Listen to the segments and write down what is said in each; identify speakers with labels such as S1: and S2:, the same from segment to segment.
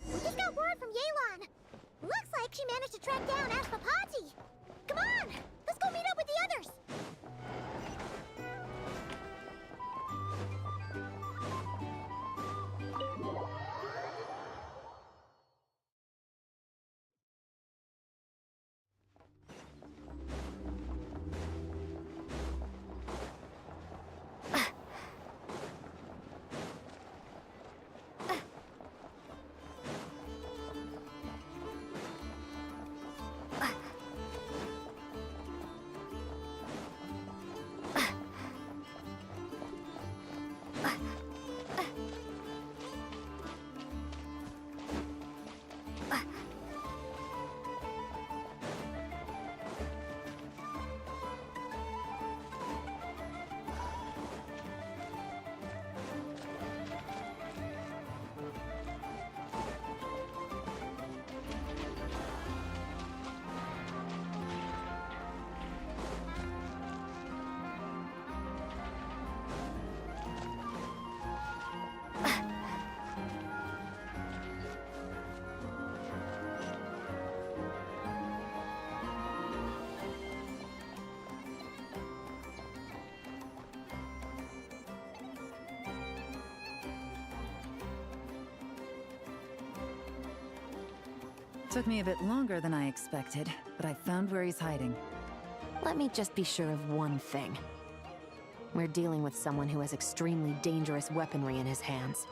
S1: We just got word from Yelan. Looks like she managed to track down Ashvapati. Come on, let's go meet up with the others.
S2: Took me a bit longer than I expected, but I found where he's hiding.
S3: Let me just be sure of one thing. We're dealing with someone who has extremely dangerous weaponry in his hands.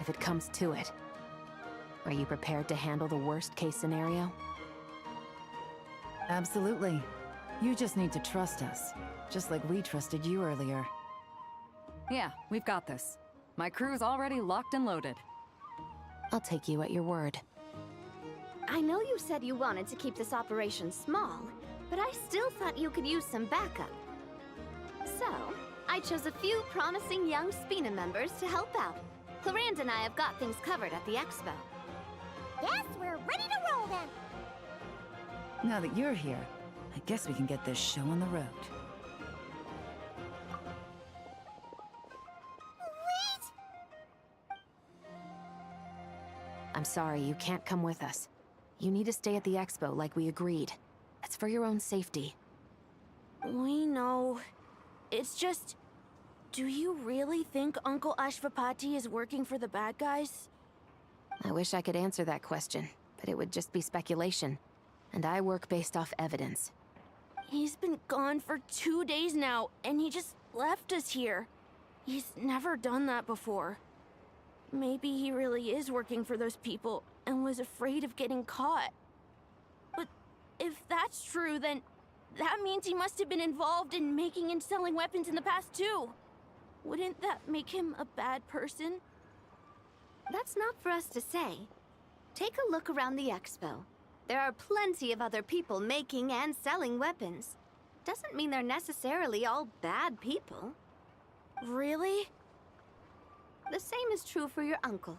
S3: If it comes to it, are you prepared to handle the worst-case scenario?
S2: Absolutely. You just need to trust us, just like we trusted you earlier.
S4: Yeah, we've got this. My crew's already locked and loaded.
S3: I'll take you at your word.
S5: I know you said you wanted to keep this operation small, but I still thought you could use some backup. So, I chose a few promising young Spina members to help out. Clarande and I have got things covered at the Expo.
S1: Yes, we're ready to roll then.
S2: Now that you're here, I guess we can get this show on the road.
S1: Wait!
S3: I'm sorry, you can't come with us. You need to stay at the Expo like we agreed. It's for your own safety.
S6: We know. It's just... Do you really think Uncle Ashvapati is working for the bad guys?
S3: I wish I could answer that question, but it would just be speculation. And I work based off evidence.
S6: He's been gone for 2 days now, and he just left us here. He's never done that before. Maybe he really is working for those people and was afraid of getting caught. But if that's true, then that means he must have been involved in making and selling weapons in the past too. Wouldn't that make him a bad person?
S5: That's not for us to say. Take a look around the Expo. There are plenty of other people making and selling weapons. Doesn't mean they're necessarily all bad people.
S6: Really?
S5: The same is true for your uncle.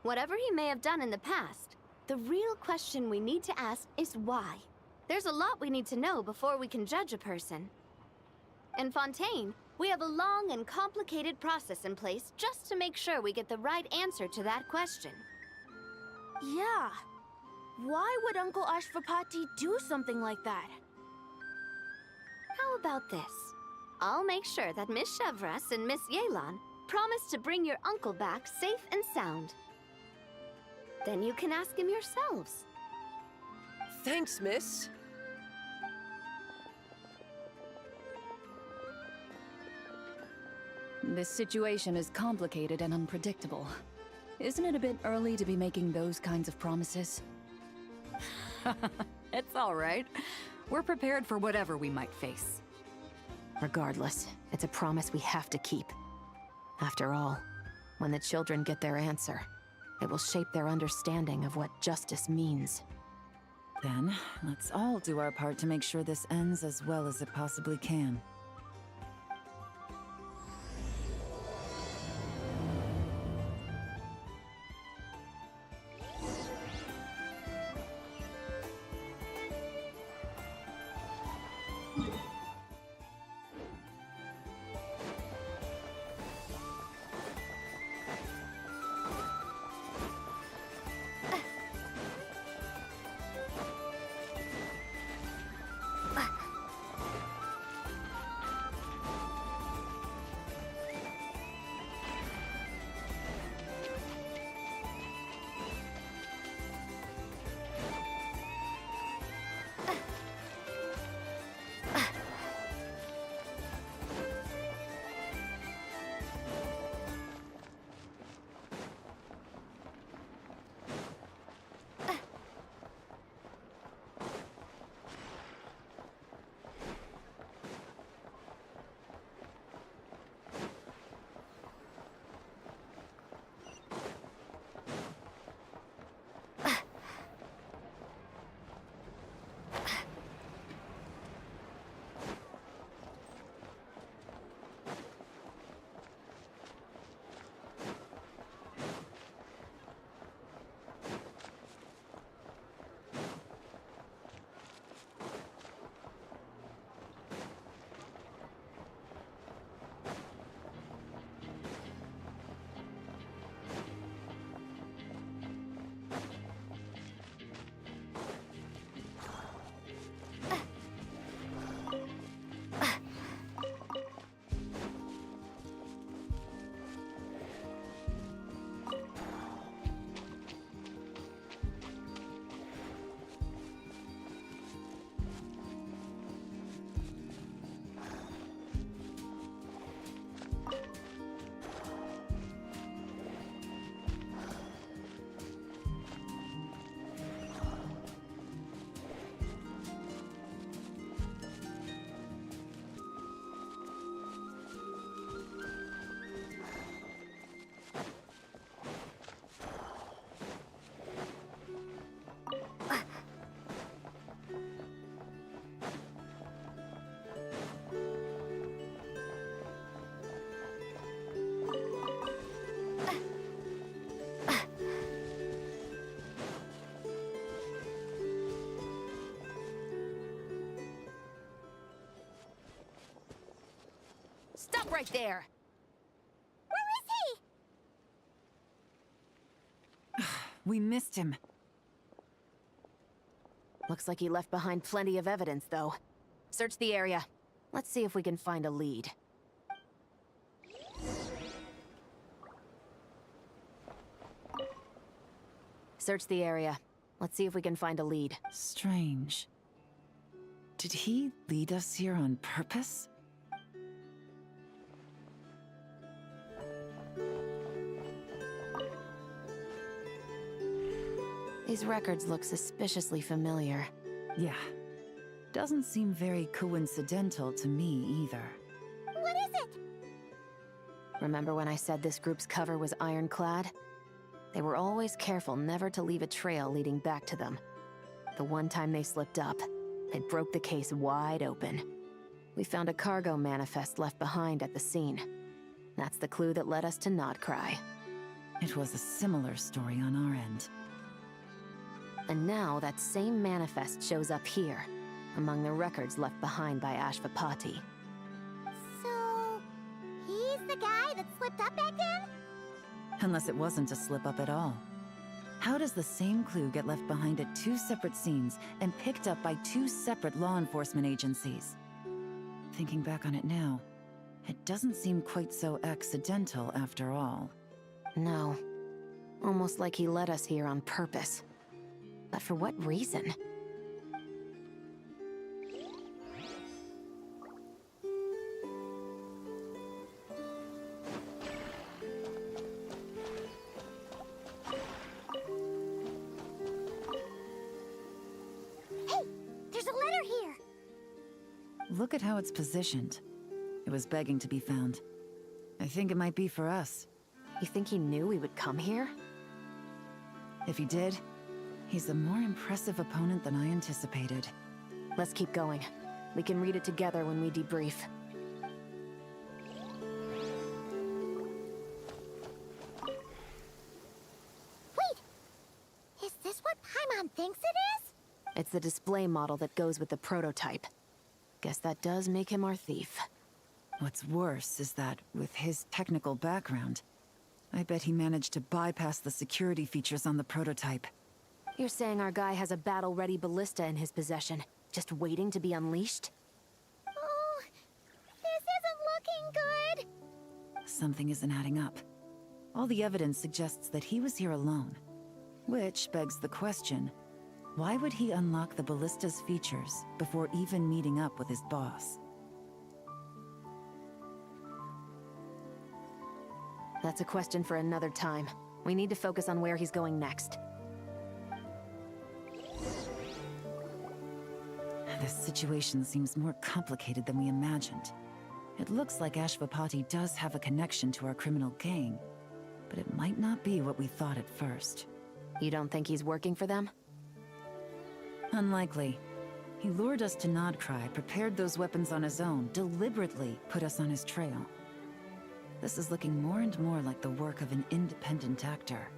S5: Whatever he may have done in the past, the real question we need to ask is why. There's a lot we need to know before we can judge a person. In Fontaine, we have a long and complicated process in place just to make sure we get the right answer to that question.
S6: Yeah. Why would Uncle Ashvapati do something like that?
S5: How about this? I'll make sure that Miss Chevras and Miss Yelan promise to bring your uncle back safe and sound. Then you can ask him yourselves.
S7: Thanks, miss.
S4: This situation is complicated and unpredictable. Isn't it a bit early to be making those kinds of promises? It's all right. We're prepared for whatever we might face.
S3: Regardless, it's a promise we have to keep. After all, when the children get their answer, it will shape their understanding of what justice means.
S2: Then, let's all do our part to make sure this ends as well as it possibly can.
S3: right there!
S1: Where is he?
S2: We missed him.
S3: Looks like he left behind plenty of evidence, though. Search the area. Let's see if we can find a lead. Search the area. Let's see if we can find a lead.
S2: Strange. Did he lead us here on purpose?
S3: These records look suspiciously familiar.
S2: Yeah. Doesn't seem very coincidental to me either.
S1: What is it?
S3: Remember when I said this group's cover was ironclad? They were always careful never to leave a trail leading back to them. The one time they slipped up, it broke the case wide open. We found a cargo manifest left behind at the scene. That's the clue that led us to Nodcry.
S2: It was a similar story on our end.
S3: And now that same manifest shows up here, among the records left behind by Ashvapati.
S1: So, he's the guy that slipped up back then?
S2: Unless it wasn't a slip-up at all. How does the same clue get left behind at two separate scenes and picked up by two separate law enforcement agencies? Thinking back on it now, it doesn't seem quite so accidental after all.
S3: No. Almost like he led us here on purpose. But for what reason?
S1: Hey, there's a letter here.
S2: Look at how it's positioned. It was begging to be found. I think it might be for us.
S3: You think he knew we would come here?
S2: If he did, he's a more impressive opponent than I anticipated.
S3: Let's keep going. We can read it together when we debrief.
S1: Wait! Is this what Paimon thinks it is?
S3: It's the display model that goes with the prototype. Guess that does make him our thief.
S2: What's worse is that, with his technical background, I bet he managed to bypass the security features on the prototype.
S3: You're saying our guy has a battle-ready ballista in his possession, just waiting to be unleashed?
S1: Oh, this isn't looking good.
S2: Something isn't adding up. All the evidence suggests that he was here alone. Which begs the question, why would he unlock the ballista's features before even meeting up with his boss?
S3: That's a question for another time. We need to focus on where he's going next.
S2: This situation seems more complicated than we imagined. It looks like Ashvapati does have a connection to our criminal gang, but it might not be what we thought at first.
S3: You don't think he's working for them?
S2: Unlikely. He lured us to Nodcry, prepared those weapons on his own, deliberately put us on his trail. This is looking more and more like the work of an independent actor.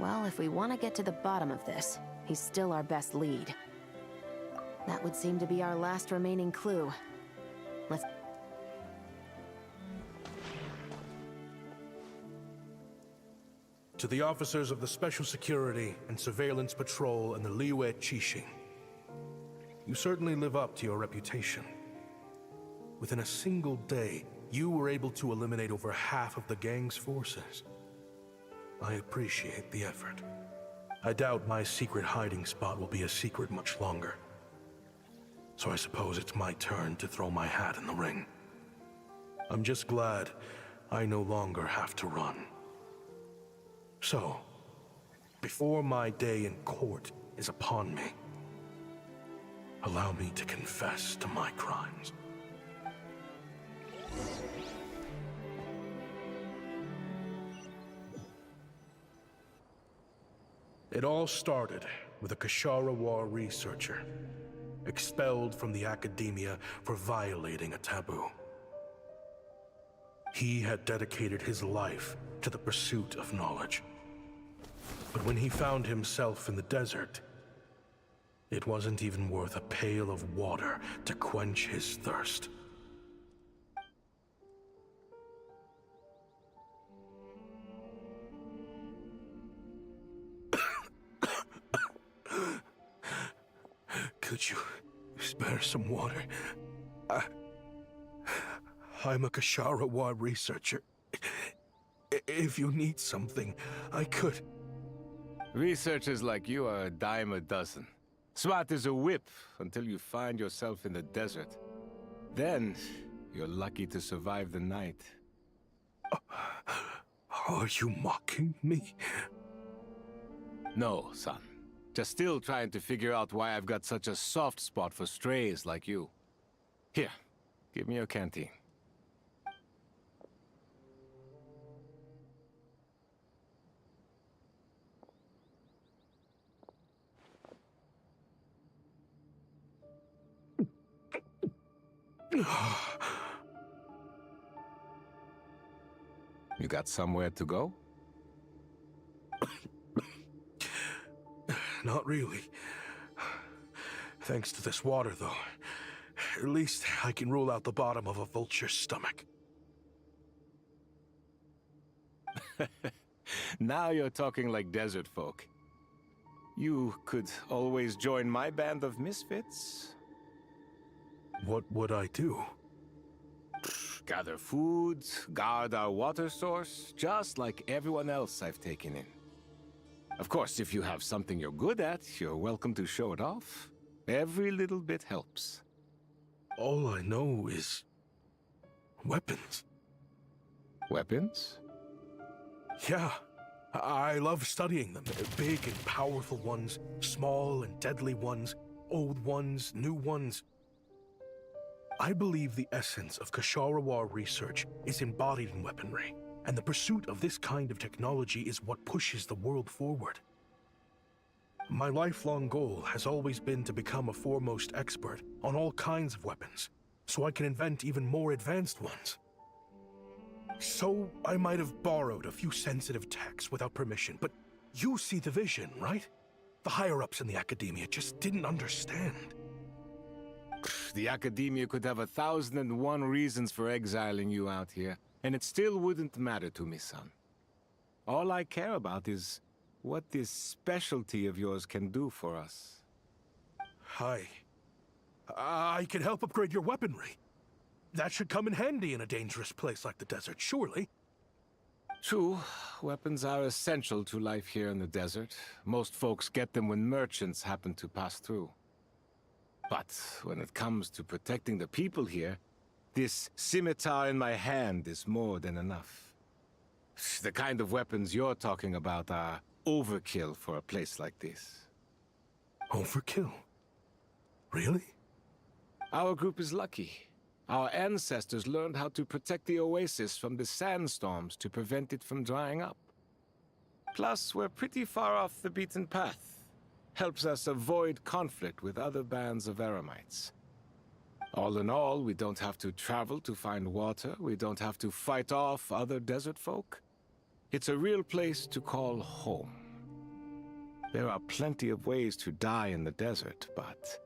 S3: Well, if we want to get to the bottom of this, he's still our best lead. That would seem to be our last remaining clue. Let's...
S8: To the officers of the Special Security and Surveillance Patrol and the Liyue Qixing, you certainly live up to your reputation. Within a single day, you were able to eliminate over half of the gang's forces. I appreciate the effort. I doubt my secret hiding spot will be a secret much longer. So I suppose it's my turn to throw my hat in the ring. I'm just glad I no longer have to run. So, before my day in court is upon me, allow me to confess to my crimes. It all started with a Kashara War researcher, expelled from the academia for violating a taboo. He had dedicated his life to the pursuit of knowledge. But when he found himself in the desert, it wasn't even worth a pail of water to quench his thirst. Could you spare some water? I'm a Kasharawa researcher. If you need something, I could.
S9: Researchers like you are a dime a dozen. Smart as a whip until you find yourself in the desert. Then, you're lucky to survive the night.
S8: Are you mocking me?
S9: No, son. Just still trying to figure out why I've got such a soft spot for strays like you. Here, give me your canteen. You got somewhere to go?
S8: Not really. Thanks to this water, though. At least I can rule out the bottom of a vulture's stomach.
S9: Now you're talking like desert folk. You could always join my band of misfits.
S8: What would I do?
S9: Gather food, guard our water source, just like everyone else I've taken in. Of course, if you have something you're good at, you're welcome to show it off. Every little bit helps.
S8: All I know is... weapons.
S9: Weapons?
S8: Yeah. I love studying them. Big and powerful ones, small and deadly ones, old ones, new ones. I believe the essence of Kasharawa research is embodied in weaponry, and the pursuit of this kind of technology is what pushes the world forward. My lifelong goal has always been to become a foremost expert on all kinds of weapons, so I can invent even more advanced ones. So I might have borrowed a few sensitive techs without permission, but you see the vision, right? The higher-ups in the academia just didn't understand.
S9: The academia could have 1,001 reasons for exiling you out here, and it still wouldn't matter to me, son. All I care about is what this specialty of yours can do for us.
S8: I can help upgrade your weaponry. That should come in handy in a dangerous place like the desert, surely.
S9: True, weapons are essential to life here in the desert. Most folks get them when merchants happen to pass through. But when it comes to protecting the people here, this scimitar in my hand is more than enough. The kind of weapons you're talking about are overkill for a place like this.
S8: Overkill? Really?
S9: Our group is lucky. Our ancestors learned how to protect the oasis from the sandstorms to prevent it from drying up. Plus, we're pretty far off the beaten path. Helps us avoid conflict with other bands of Eremites. All in all, we don't have to travel to find water, we don't have to fight off other desert folk. It's a real place to call home. There are plenty of ways to die in the desert, but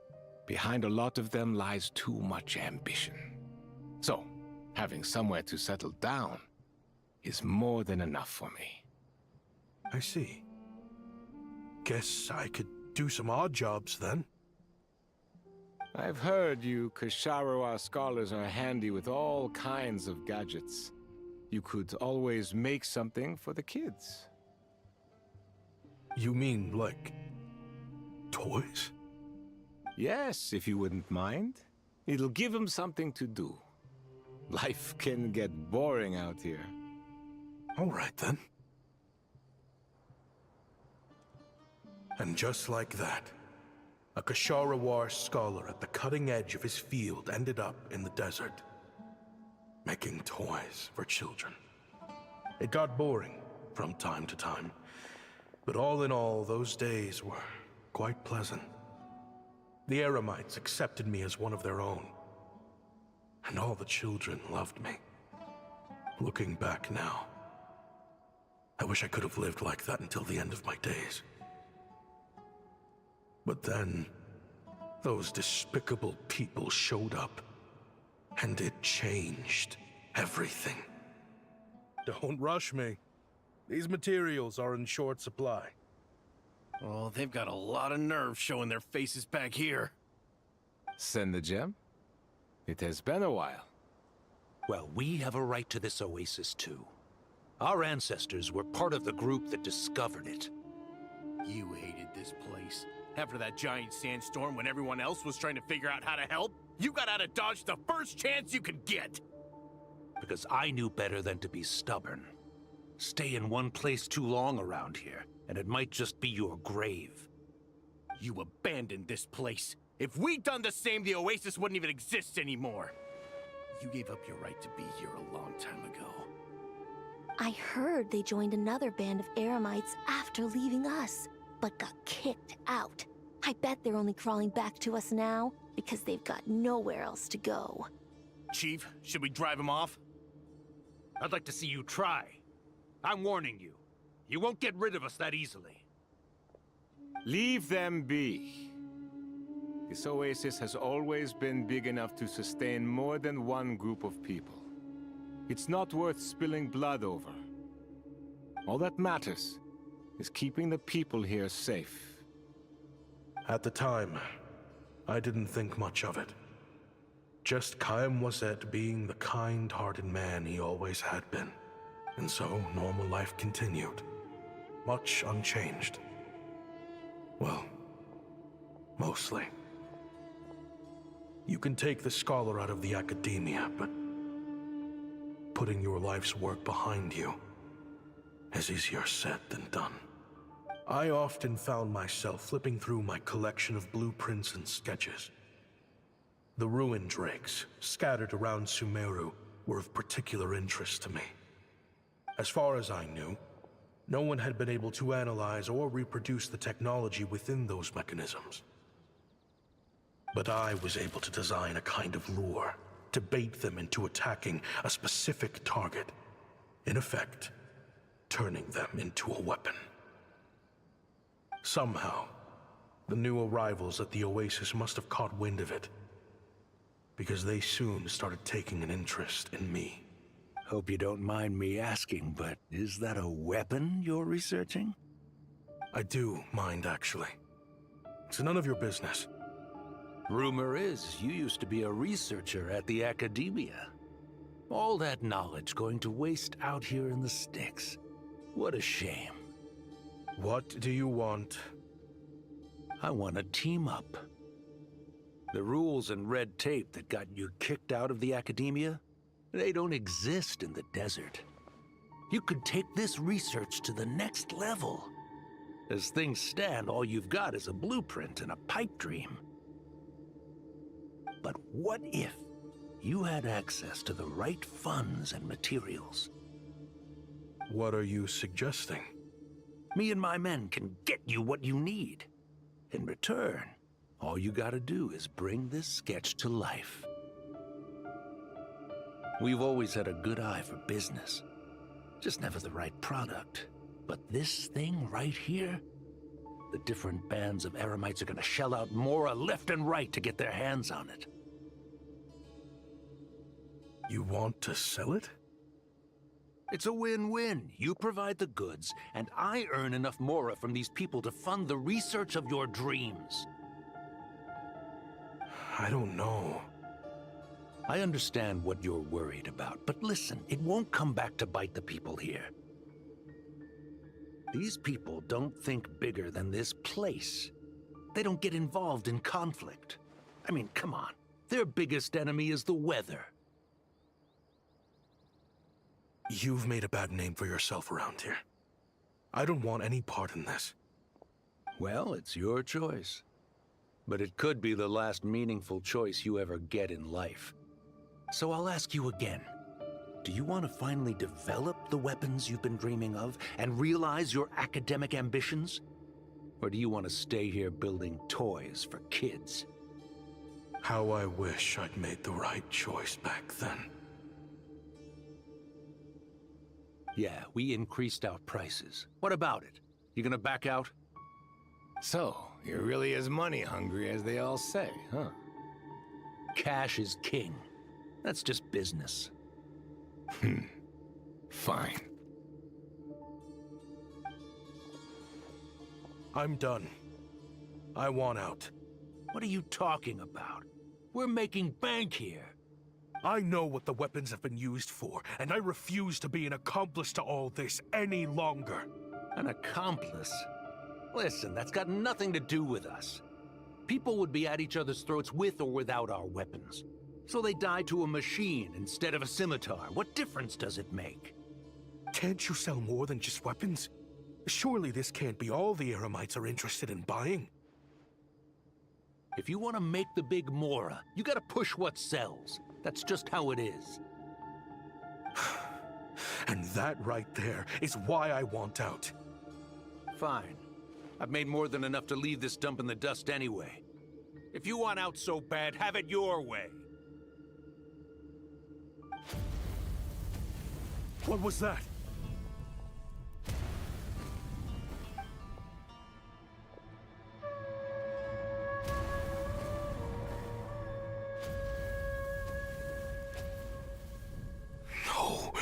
S9: behind a lot of them lies too much ambition. So, having somewhere to settle down is more than enough for me.
S8: I see. Guess I could do some odd jobs then.
S9: I've heard you Kasharawa scholars are handy with all kinds of gadgets. You could always make something for the kids.
S8: You mean, like... toys?
S9: Yes, if you wouldn't mind. It'll give them something to do. Life can get boring out here.
S8: All right, then. And just like that, a Kasharawar scholar at the cutting edge of his field ended up in the desert, making toys for children. It got boring from time to time, but all in all, those days were quite pleasant. The Eremites accepted me as one of their own, and all the children loved me. Looking back now, I wish I could have lived like that until the end of my days. But then, those despicable people showed up, and it changed everything. Don't rush me. These materials are in short supply.
S10: Oh, they've got a lot of nerve showing their faces back here.
S9: Send the gem? It has been a while.
S10: Well, we have a right to this oasis too. Our ancestors were part of the group that discovered it.
S11: You hated this place. After that giant sandstorm when everyone else was trying to figure out how to help, you got out of Dodge the first chance you could get!
S10: Because I knew better than to be stubborn. Stay in one place too long around here, and it might just be your grave.
S11: You abandoned this place. If we'd done the same, the Oasis wouldn't even exist anymore. You gave up your right to be here a long time ago.
S6: I heard they joined another band of Eremites after leaving us, but got kicked out. I bet they're only crawling back to us now because they've got nowhere else to go.
S11: Chief, should we drive him off?
S10: I'd like to see you try. I'm warning you. You won't get rid of us that easily.
S9: Leave them be. This oasis has always been big enough to sustain more than one group of people. It's not worth spilling blood over. All that matters is keeping the people here safe.
S8: At the time, I didn't think much of it. Just Chaim Wazet being the kind-hearted man he always had been. And so, normal life continued. Much unchanged. Well, mostly. You can take the scholar out of the academia, but putting your life's work behind you is easier said than done. I often found myself flipping through my collection of blueprints and sketches. The ruin drakes scattered around Sumeru were of particular interest to me. As far as I knew, no one had been able to analyze or reproduce the technology within those mechanisms. But I was able to design a kind of lure to bait them into attacking a specific target, in effect, turning them into a weapon. Somehow, the new arrivals at the Oasis must have caught wind of it, because they soon started taking an interest in me.
S10: Hope you don't mind me asking, but is that a weapon you're researching?
S8: I do mind, actually. It's none of your business.
S10: Rumor is you used to be a researcher at the academia. All that knowledge going to waste out here in the sticks. What a shame.
S8: What do you want?
S10: I want to team up. The rules and red tape that got you kicked out of the academia, they don't exist in the desert. You could take this research to the next level. As things stand, all you've got is a blueprint and a pipe dream. But what if you had access to the right funds and materials?
S8: What are you suggesting?
S10: Me and my men can get you what you need. In return, all you gotta do is bring this sketch to life. We've always had a good eye for business. Just never the right product. But this thing right here, the different bands of Eremites are gonna shell out more left and right to get their hands on it.
S8: You want to sell it?
S10: It's a win-win. You provide the goods, and I earn enough Mora from these people to fund the research of your dreams.
S8: I don't know.
S10: I understand what you're worried about, but listen, it won't come back to bite the people here. These people don't think bigger than this place. They don't get involved in conflict. I mean, come on. Their biggest enemy is the weather.
S8: You've made a bad name for yourself around here. I don't want any part in this.
S10: Well, it's your choice. But it could be the last meaningful choice you ever get in life. So I'll ask you again. Do you want to finally develop the weapons you've been dreaming of and realize your academic ambitions? Or do you want to stay here building toys for kids?
S8: How I wish I'd made the right choice back then.
S10: Yeah, we increased our prices. What about it? You gonna back out?
S9: So, you're really as money hungry as they all say, huh?
S10: Cash is king. That's just business.
S9: Fine.
S8: I'm done. I want out.
S10: What are you talking about? We're making bank here.
S8: I know what the weapons have been used for, and I refuse to be an accomplice to all this any longer.
S10: An accomplice? Listen, that's got nothing to do with us. People would be at each other's throats with or without our weapons. So they die to a machine instead of a scimitar. What difference does it make?
S8: Can't you sell more than just weapons? Surely this can't be all the Eremites are interested in buying.
S10: If you want to make the big Mora, you gotta push what sells. That's just how it is.
S8: And that right there is why I want out.
S10: Fine. I've made more than enough to leave this dump in the dust anyway.
S11: If you want out so bad, have it your way.
S8: What was that? No.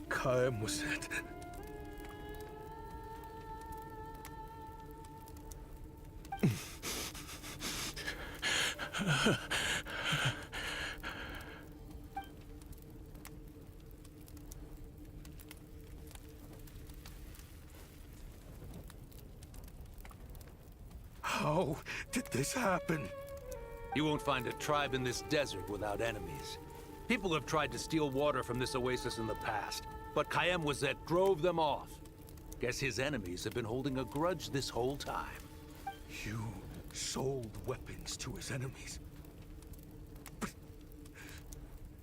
S8: Kaem was it. How did this happen?
S10: You won't find a tribe in this desert without enemies. People have tried to steal water from this oasis in the past, but Kaem was that drove them off. Guess his enemies have been holding a grudge this whole time.
S8: You sold weapons to his enemies. But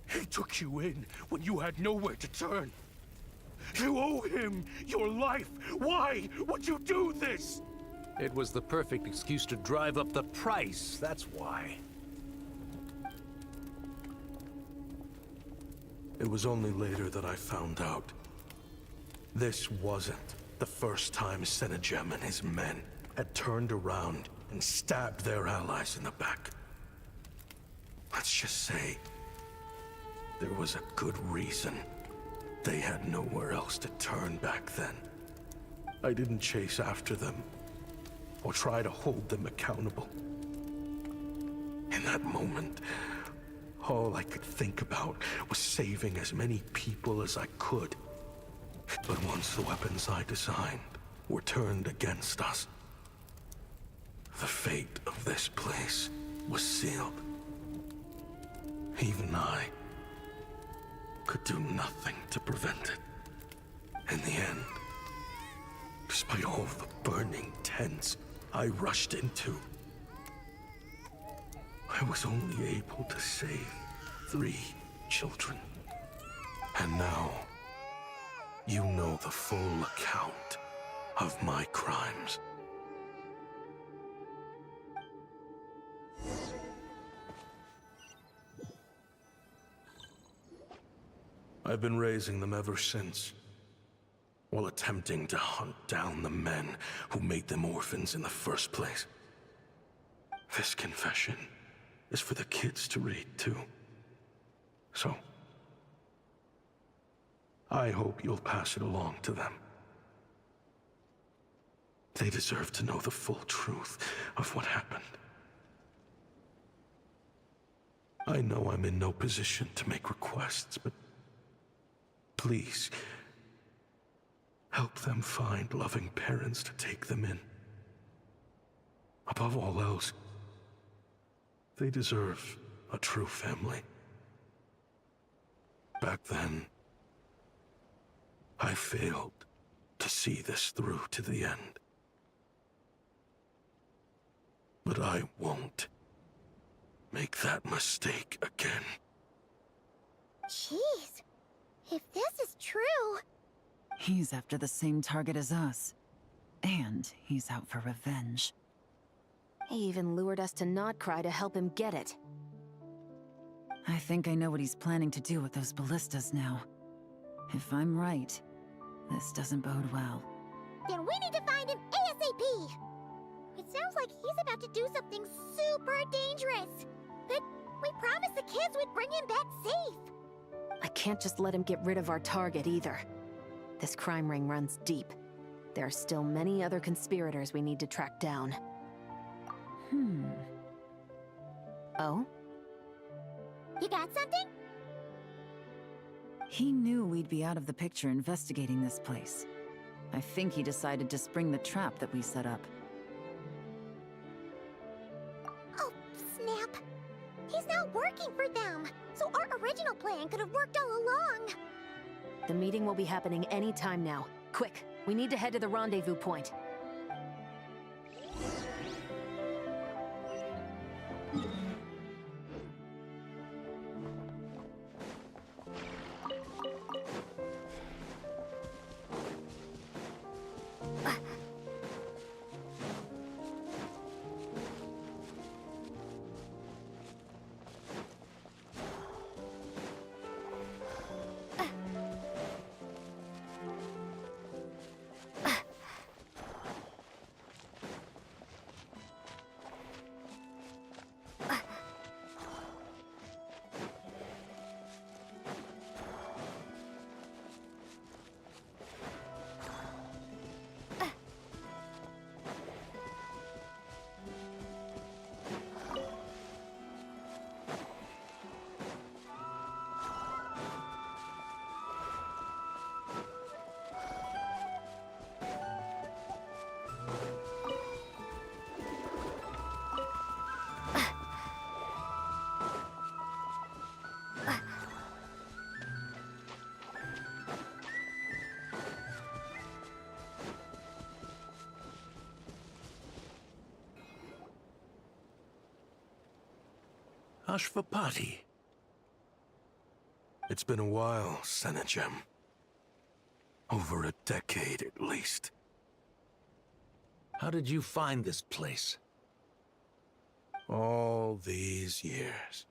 S8: he took you in when you had nowhere to turn. You owe him your life. Why would you do this?
S10: It was the perfect excuse to drive up the price, that's why.
S8: It was only later that I found out. This wasn't the first time Senejem and his men had turned around and stabbed their allies in the back. Let's just say, there was a good reason they had nowhere else to turn back then. I didn't chase after them, or try to hold them accountable. In that moment, all I could think about was saving as many people as I could. But once the weapons I designed were turned against us, the fate of this place was sealed. Even I could do nothing to prevent it. In the end, despite all the burning tents I rushed into, I was only able to save 3 children. And now, you know the full account of my crimes. I've been raising them ever since, while attempting to hunt down the men who made them orphans in the first place. This confession is for the kids to read, too. So, I hope you'll pass it along to them. They deserve to know the full truth of what happened. I know I'm in no position to make requests, but please, help them find loving parents to take them in. Above all else, they deserve a true family. Back then, I failed to see this through to the end. But I won't make that mistake again.
S1: Jeez. If this is true...
S2: He's after the same target as us. And he's out for revenge.
S3: He even lured us to Notcry to help him get it.
S2: I think I know what he's planning to do with those ballistas now. If I'm right, this doesn't bode well.
S1: Then we need to find him ASAP! It sounds like he's about to do something super dangerous. But we promised the kids we'd bring him back safe.
S3: I can't just let him get rid of our target either. This crime ring runs deep. There are still many other conspirators we need to track down. Oh?
S1: You got something?
S2: He knew we'd be out of the picture investigating this place. I think he decided to spring the trap that we set up.
S1: Oh, snap. He's not working for them. So our original plan could have worked all along.
S3: The meeting will be happening any time now. Quick, we need to head to the rendezvous point.
S10: Ashvapati.
S8: It's been a while, Senegem. Over a decade, at least.
S10: How did you find this place?
S8: All these years.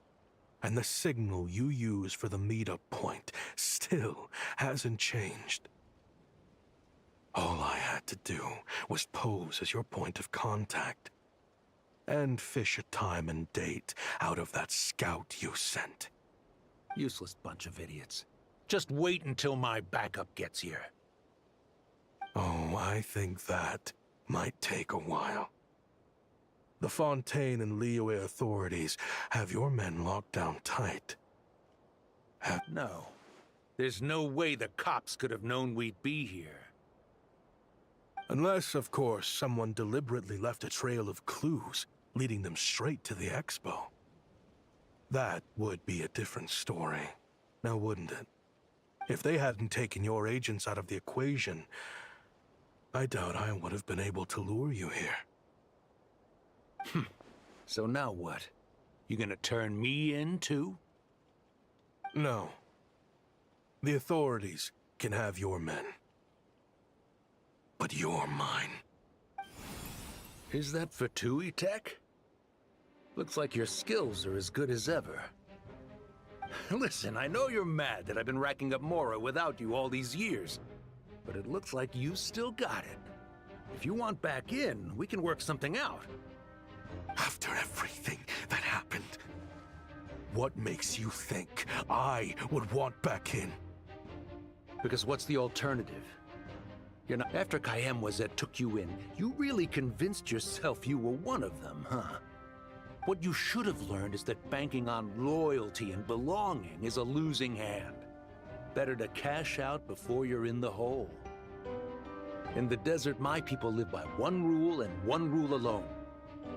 S8: And the signal you use for the meetup point still hasn't changed. All I had to do was pose as your point of contact. And fish a time and date out of that scout you sent.
S10: Useless bunch of idiots. Just wait until my backup gets here.
S8: Oh, I think that might take a while. The Fontaine and Liyue authorities have your men locked down tight.
S10: No. There's no way the cops could have known we'd be here.
S8: Unless, of course, someone deliberately left a trail of clues, leading them straight to the Expo. That would be a different story, now wouldn't it? If they hadn't taken your agents out of the equation, I doubt I would have been able to lure you here.
S10: So now what? You gonna turn me in, too?
S8: No. The authorities can have your men. But you're mine.
S10: Is that for Tui Tech? Looks like your skills are as good as ever. Listen, I know you're mad that I've been racking up Mora without you all these years, but it looks like you still got it. If you want back in, we can work something out.
S8: After everything that happened, what makes you think I would want back in?
S10: Because what's the alternative? You know, after Kayemwazet took you in, you really convinced yourself you were one of them, huh? What you should have learned is that banking on loyalty and belonging is a losing hand. Better to cash out before you're in the hole. In the desert, my people live by one rule and one rule alone.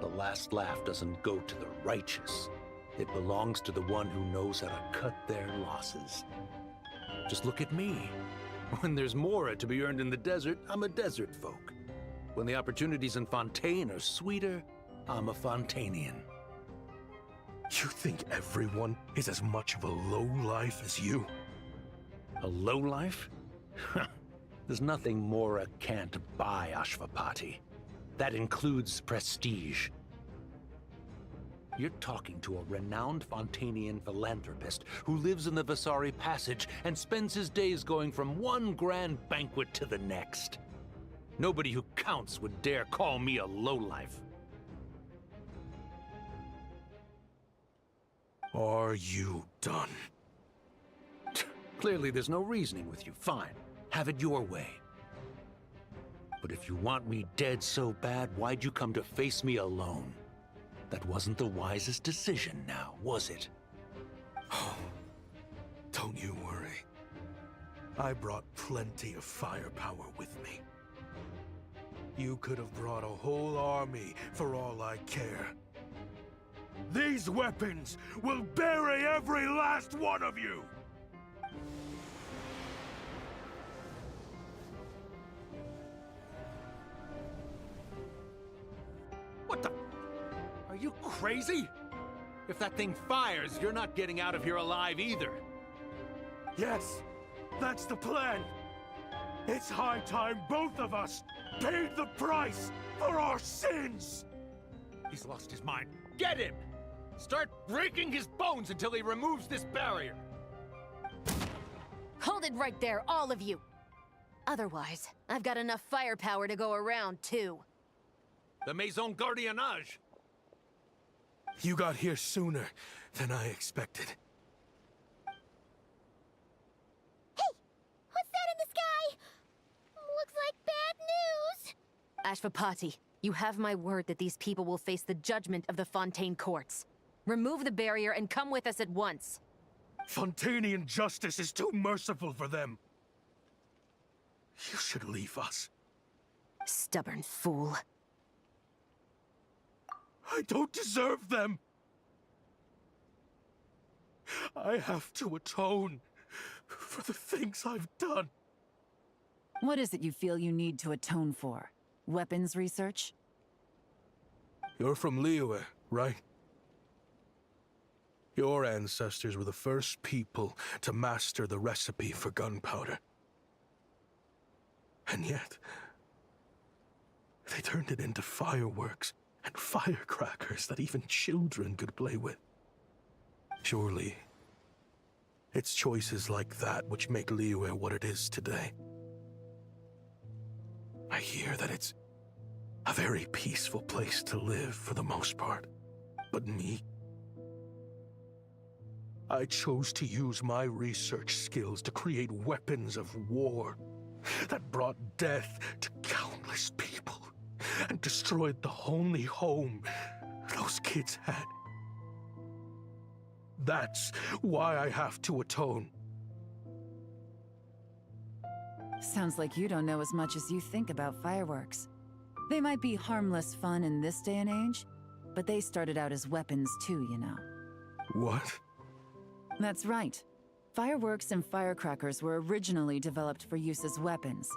S10: The last laugh doesn't go to the righteous. It belongs to the one who knows how to cut their losses. Just look at me. When there's Mora to be earned in the desert, I'm a desert folk. When the opportunities in Fontaine are sweeter, I'm a Fontanian.
S8: You think everyone is as much of a lowlife as you?
S10: A lowlife? There's nothing Mora can't buy, Ashvapati. That includes prestige. You're talking to a renowned Fontanian philanthropist who lives in the Vasari Passage and spends his days going from one grand banquet to the next. Nobody who counts would dare call me a lowlife.
S8: Are you done?
S10: Clearly there's no reasoning with you. Fine. Have it your way. But if you want me dead so bad, why'd you come to face me alone? That wasn't the wisest decision now, was it?
S8: Oh, don't you worry. I brought plenty of firepower with me. You could have brought a whole army for all I care. These weapons will bury every last one of you!
S11: What the? Are you crazy? If that thing fires, you're not getting out of here alive either.
S8: Yes, that's the plan. It's high time both of us paid the price for our sins!
S11: He's lost his mind. Get him! Start breaking his bones until he removes this barrier.
S3: Hold it right there, all of you! Otherwise, I've got enough firepower to go around, too.
S11: The Maison Gardiennage.
S8: You got here sooner than I expected.
S1: Hey! What's that in the sky? Looks like bad news!
S3: Ashvapati, you have my word that these people will face the judgment of the Fontaine courts. Remove the barrier and come with us at once.
S8: Fontainian justice is too merciful for them. You should leave us.
S3: Stubborn fool.
S8: I don't deserve them. I have to atone for the things I've done.
S2: What is it you feel you need to atone for? Weapons research?
S8: You're from Liyue, right? Your ancestors were the first people to master the recipe for gunpowder. And yet, they turned it into fireworks and firecrackers that even children could play with. Surely, it's choices like that which make Liyue what it is today. I hear that it's a very peaceful place to live for the most part. But me, I chose to use my research skills to create weapons of war that brought death to countless people and destroyed the only home those kids had. That's why I have to atone.
S2: Sounds like you don't know as much as you think about fireworks. They might be harmless fun in this day and age, but they started out as weapons too, you know.
S8: What?
S2: That's right. Fireworks and firecrackers were originally developed for use as weapons.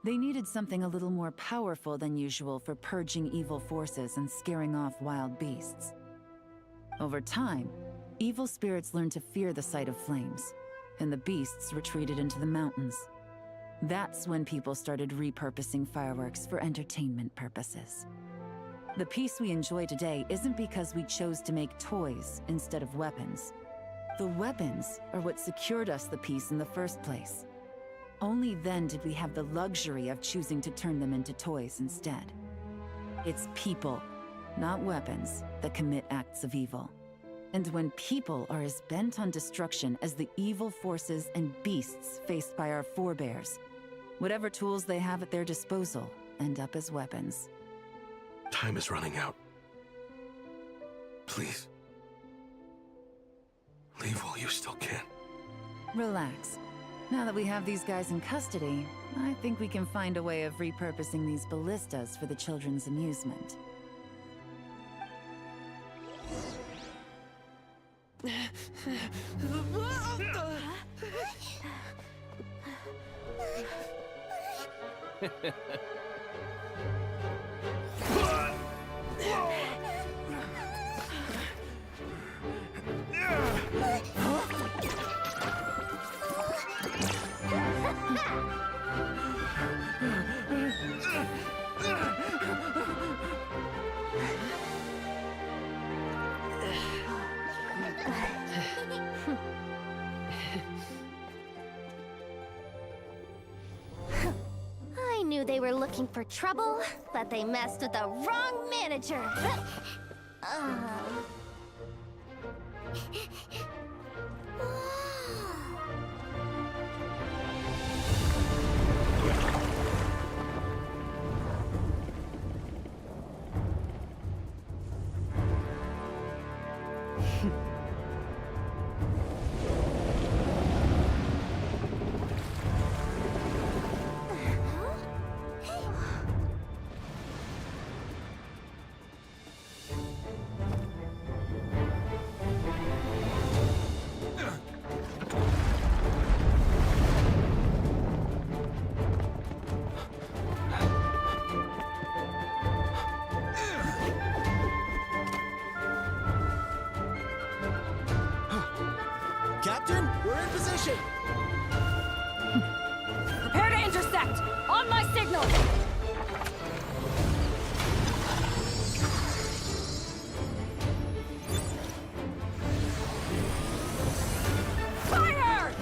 S2: They needed something a little more powerful than usual for purging evil forces and scaring off wild beasts. Over time, evil spirits learned to fear the sight of flames, and the beasts retreated into the mountains. That's when people started repurposing fireworks for entertainment purposes. The peace we enjoy today isn't because we chose to make toys instead of weapons. The weapons are what secured us the peace in the first place. Only then did we have the luxury of choosing to turn them into toys instead. It's people, not weapons, that commit acts of evil. And when people are as bent on destruction as the evil forces and beasts faced by our forebears, whatever tools they have at their disposal end up as weapons.
S8: Time is running out. Please. Leave while you still can.
S2: Relax. Now that we have these guys in custody, I think we can find a way of repurposing these ballistas for the children's amusement.
S1: I knew they were looking for trouble, but they messed with the wrong manager.
S12: Captain, we're in position!
S4: Prepare to intersect! On my signal! Fire!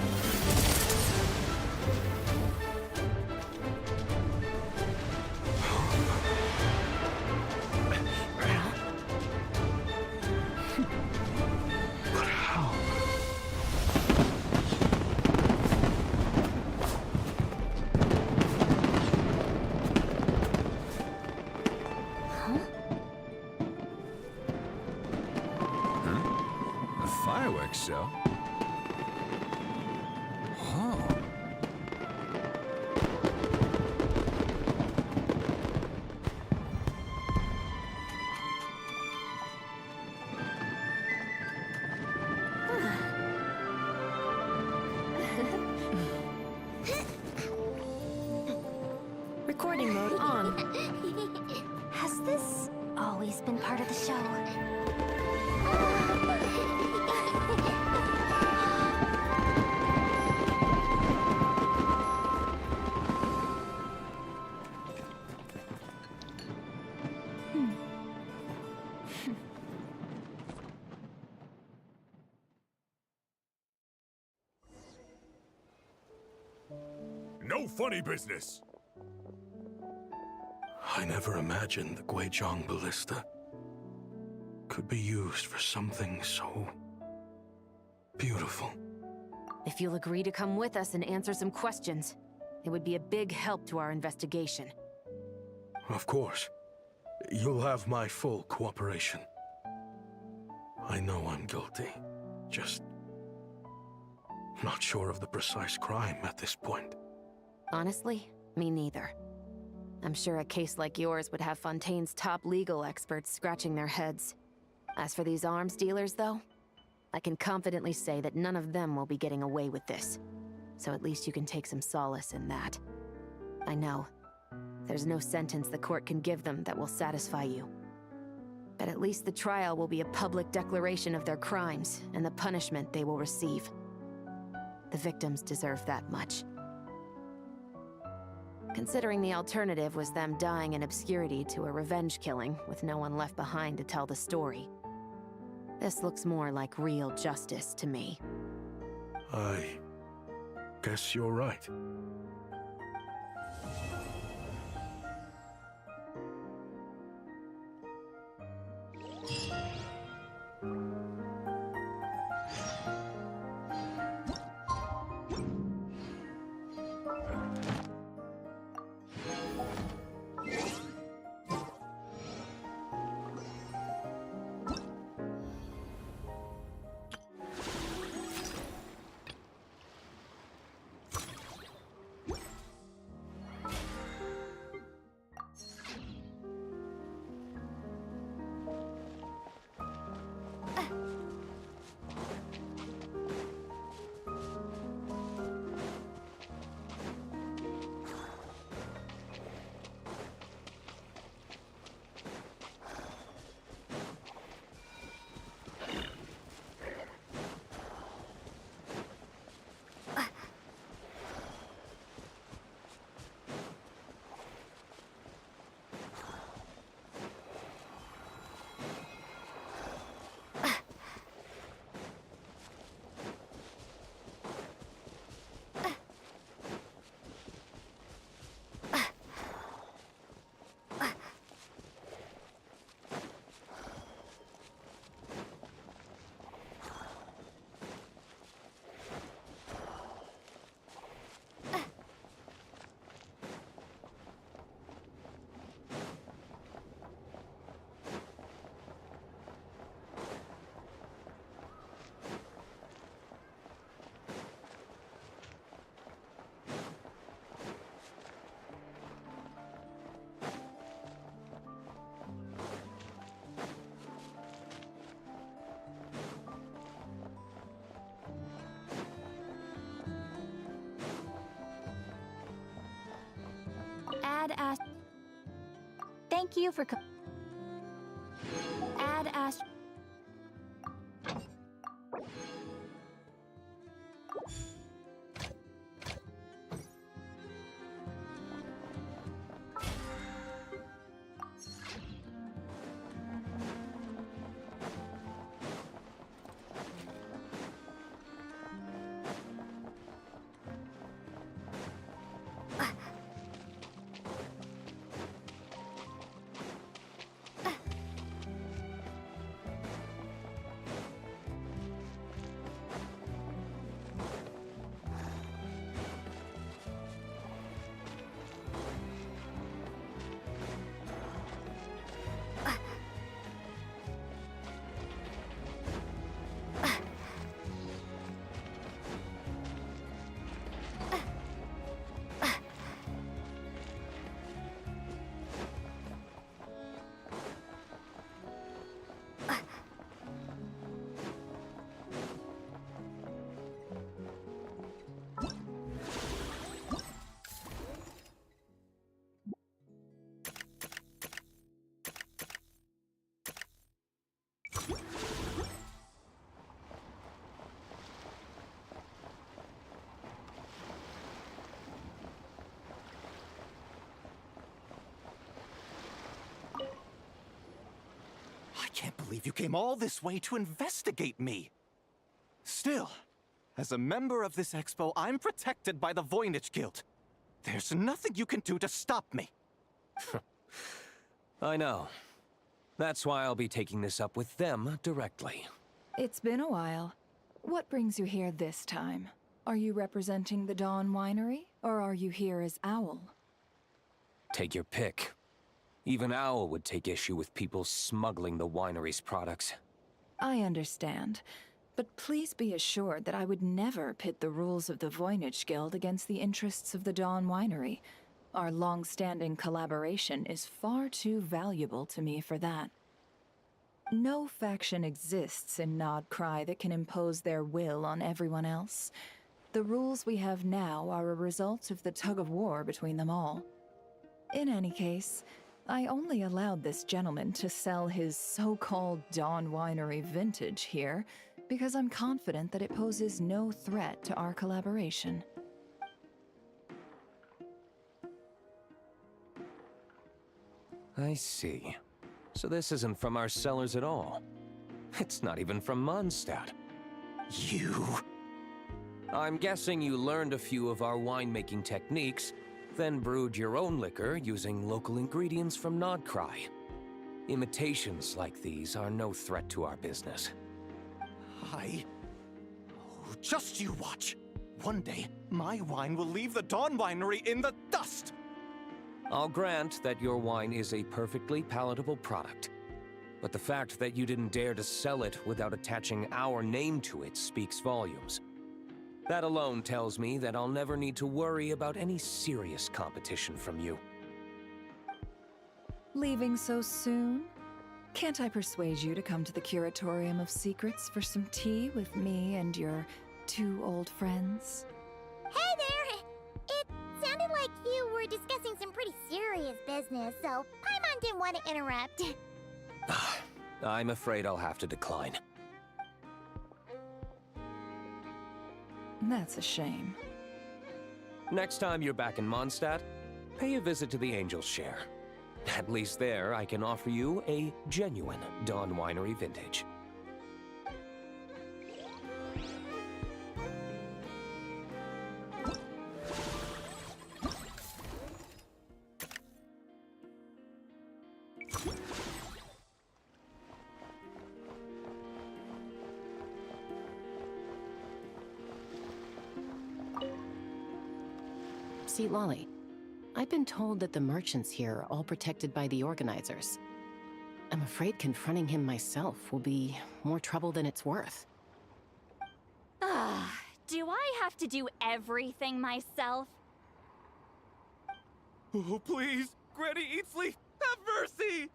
S8: But how?
S13: A fireworks show? Oh.
S6: Recording mode on.
S1: Has this always been part of the show?
S11: No funny business!
S8: I never imagined the Guizhong ballista could be used for something so beautiful.
S3: If you'll agree to come with us and answer some questions, it would be a big help to our investigation.
S8: Of course. You'll have my full cooperation. I know I'm guilty. Just not sure of the precise crime at this point.
S3: Honestly, me neither. I'm sure a case like yours would have Fontaine's top legal experts scratching their heads. As for these arms dealers, though, I can confidently say that none of them will be getting away with this. So at least you can take some solace in that. I know, there's no sentence the court can give them that will satisfy you. But at least the trial will be a public declaration of their crimes and the punishment they will receive. The victims deserve that much. Considering the alternative was them dying in obscurity to a revenge killing with no one left behind to tell the story, this looks more like real justice to me.
S8: I guess you're right.
S3: Thank you for
S6: Add
S12: I can't believe you came all this way to investigate me. Still, as a member of this expo, I'm protected by the Voynich Guild. There's nothing you can do to stop me.
S14: I know. That's why I'll be taking this up with them directly.
S4: It's been a while. What brings you here this time? Are you representing the Dawn Winery, or are you here as Owl?
S14: Take your pick. Even Owl would take issue with people smuggling the winery's products.
S4: I understand, but please be assured that I would never pit the rules of the Voynich Guild against the interests of the Dawn Winery. Our long-standing collaboration is far too valuable to me for that. No faction exists in Nodcry that can impose their will on everyone else. The rules we have now are a result of the tug-of-war between them all. In any case, I only allowed this gentleman to sell his so-called Dawn Winery vintage here because I'm confident that it poses no threat to our collaboration.
S14: I see. So this isn't from our cellars at all. It's not even from Mondstadt.
S12: You...
S14: I'm guessing you learned a few of our winemaking techniques, then brewed your own liquor using local ingredients from Nodcry. Imitations like these are no threat to our business.
S12: Oh, just you watch. One day, my wine will leave the Dawn Winery in the dust!
S14: I'll grant that your wine is a perfectly palatable product, but the fact that you didn't dare to sell it without attaching our name to it speaks volumes. That alone tells me that I'll never need to worry about any serious competition from you.
S4: Leaving so soon? Can't I persuade you to come to the Curatorium of Secrets for some tea with me and your two old friends?
S1: Hey there! It sounded like you were discussing some pretty serious business, so Paimon didn't want to interrupt.
S14: I'm afraid I'll have to decline.
S4: That's a shame.
S14: Next time you're back in Mondstadt, pay a visit to the Angel's Share. At least there, I can offer you a genuine Dawn Winery vintage.
S3: See, Lolly, I've been told that the merchants here are all protected by the organizers. I'm afraid confronting him myself will be more trouble than it's worth.
S15: Do I have to do everything myself?
S12: Oh, please! Granny Eatsley, have mercy!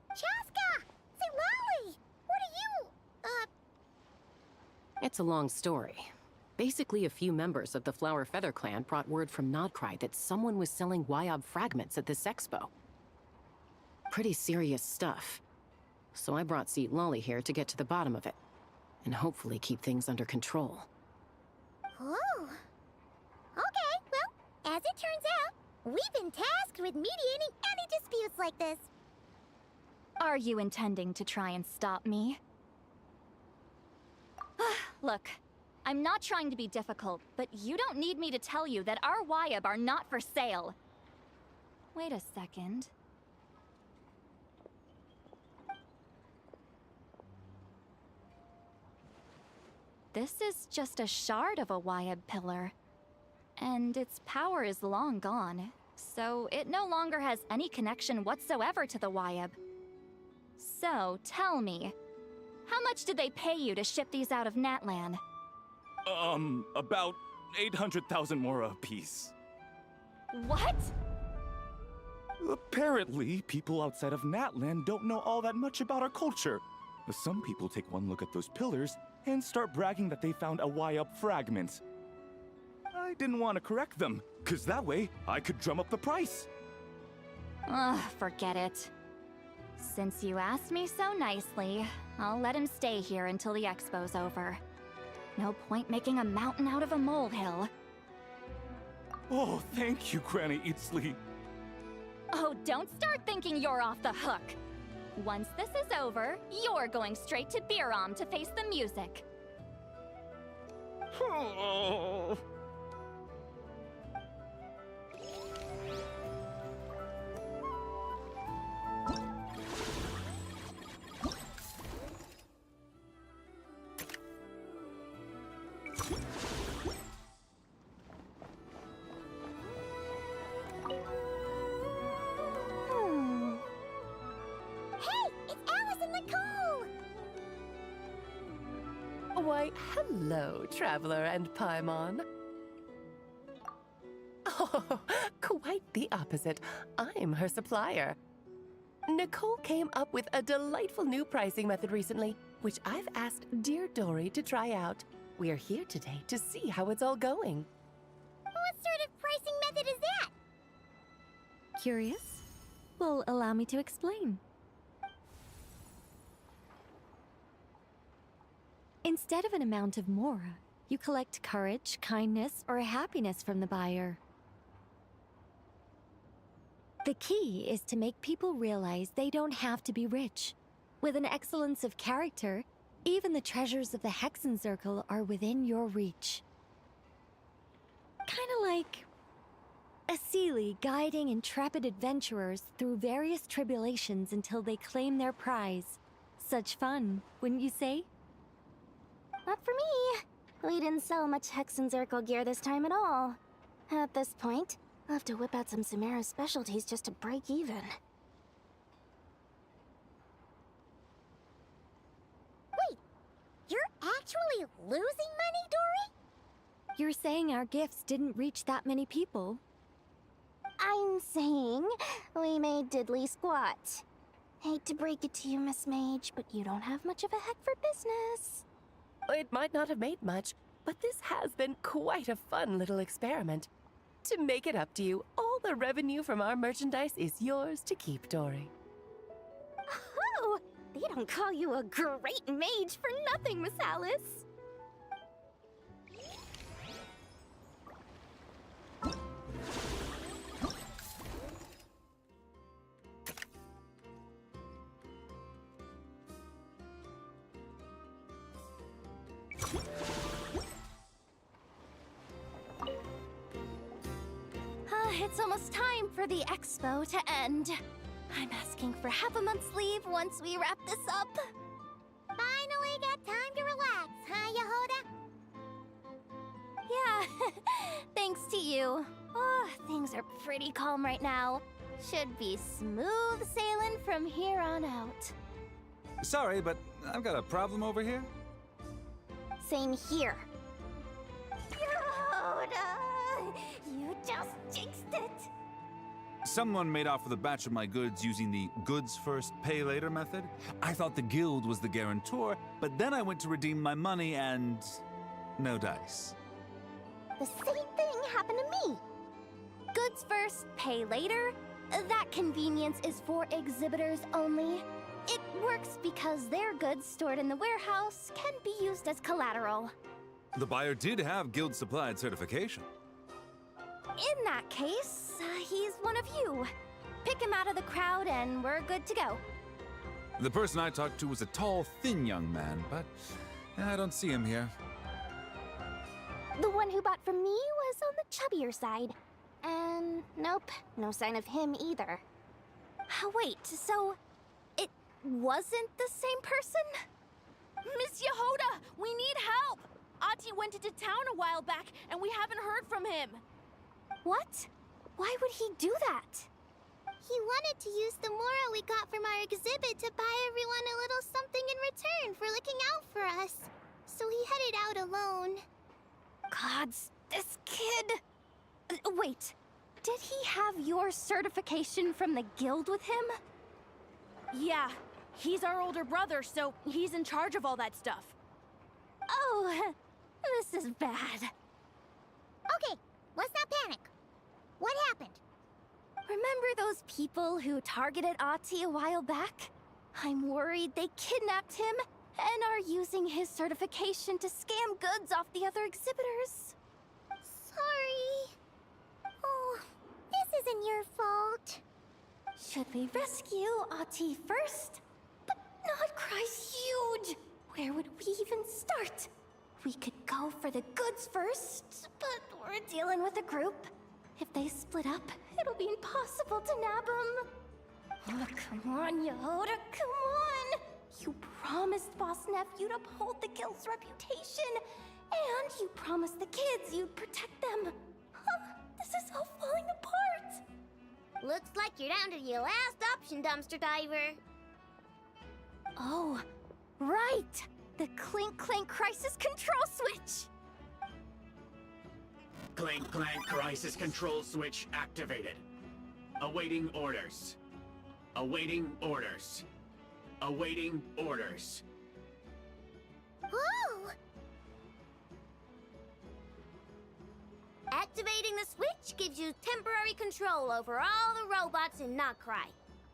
S1: Chaska! Say, Lolly! What are you...
S3: It's a long story. Basically, a few members of the Flower Feather clan brought word from Nodcry that someone was selling Wyob fragments at this expo. pretty serious stuff. So I brought Seat Lolly here to get to the bottom of it, and hopefully keep things under control.
S1: Oh. Okay, well, as it turns out, we've been tasked with mediating any disputes like this.
S15: Are you intending to try and stop me? Look, I'm not trying to be difficult, but you don't need me to tell you that our Wayab are not for sale. Wait a second. This is just a shard of a Wayab pillar. And its power is long gone, so it no longer has any connection whatsoever to the Wayab. So, tell me, how much did they pay you to ship these out of Natlan?
S16: About 800,000 more apiece.
S15: What?
S16: Apparently, people outside of Natlan don't know all that much about our culture. Some people take one look at those pillars and start bragging that they found a Wayab fragment. I didn't want to correct them, because that way I could drum up the price.
S15: Ugh, forget it. Since you asked me so nicely, I'll let him stay here until the Expo's over. No point making a mountain out of a molehill.
S16: Oh, thank you, Granny Eatsley.
S15: Oh, don't start thinking you're off the hook. Once this is over, you're going straight to Biram to face the music.
S16: Oh.
S17: Why, hello, Traveler and Paimon. Oh, quite the opposite. I'm her supplier. Nicole came up with a delightful new pricing method recently, which I've asked dear Dory to try out. We're here today to see how it's all going.
S1: What sort of pricing method is that?
S18: Curious? Well, allow me to explain. Instead of an amount of mora, you collect courage, kindness, or happiness from the buyer. The key is to make people realize they don't have to be rich. With an excellence of character, even the treasures of the Hexencircle are within your reach. Kinda like a Seelie guiding intrepid adventurers through various tribulations until they claim their prize. Such fun, wouldn't you say?
S5: Not for me. We didn't sell much Hexencircle gear this time at all. At this point, I'll have to whip out some Samara specialties just to break even.
S1: Wait, you're actually losing money, Dory?
S18: You're saying our gifts didn't reach that many people?
S5: I'm saying we made diddly squat. Hate to break it to you, Miss Mage, but you don't have much of a head for business.
S17: It might not have made much, but this has been quite a fun little experiment. To make it up to you, all the revenue from our merchandise is yours to keep, Dory.
S5: Oh, they don't call you a great mage for nothing, Miss Alice. It's almost time for the Expo to end. I'm asking for half a month's leave once we wrap this up.
S1: Finally got time to relax, huh, Yehoda?
S5: Yeah, thanks to you. Oh, things are pretty calm right now. Should be smooth sailing from here on out.
S13: Sorry, but I've got a problem over here.
S5: Same here. Yehoda! You just jinxed it!
S13: Someone made off with a batch of my goods using the goods first, pay later method. I thought the guild was the guarantor, but then I went to redeem my money and no dice.
S5: The same thing happened to me. Goods first, pay later?
S1: That convenience is for exhibitors only. It works because their goods stored in the warehouse can be used as collateral.
S13: The buyer did have guild-supplied certification.
S1: In that case, he's one of you. Pick him out of the crowd and we're good to go.
S13: The person I talked to was a tall, thin young man, but I don't see him here.
S1: The one who bought from me was on the chubbier side. And nope, no sign of him either. Wait, so it wasn't the same person?
S6: Miss Yehoda, we need help! Ati went into town a while back, and we haven't heard from him.
S1: What? Why would he do that? He wanted to use the mora we got from our exhibit to buy everyone a little something in return for looking out for us. So he headed out alone. Gods, this kid... Wait, did he have your certification from the guild with him?
S6: Yeah, he's our older brother, so he's in charge of all that stuff.
S1: Oh, this is bad. Okay, let's not panic. What happened? Remember those people who targeted Ati a while back? I'm worried they kidnapped him and are using his certification to scam goods off the other exhibitors. Sorry. Oh, this isn't your fault. Should we rescue Ati first? But Notcry's huge. Where would we even start? We could go for the goods first, but we're dealing with a group. If they split up, it'll be impossible to nab them. Oh, come on, Yehoda, come on! You promised Boss Nephew to uphold the guild's reputation, and you promised the kids you'd protect them. This is all falling apart. Looks like you're down to your last option, dumpster diver. Oh, right! The Clink Clank Crisis Control Switch!
S11: Clank Clank Crisis Control Switch activated. Awaiting orders. Awaiting orders. Awaiting orders.
S1: Ooh! Activating the switch gives you temporary control over all the robots in Notcry.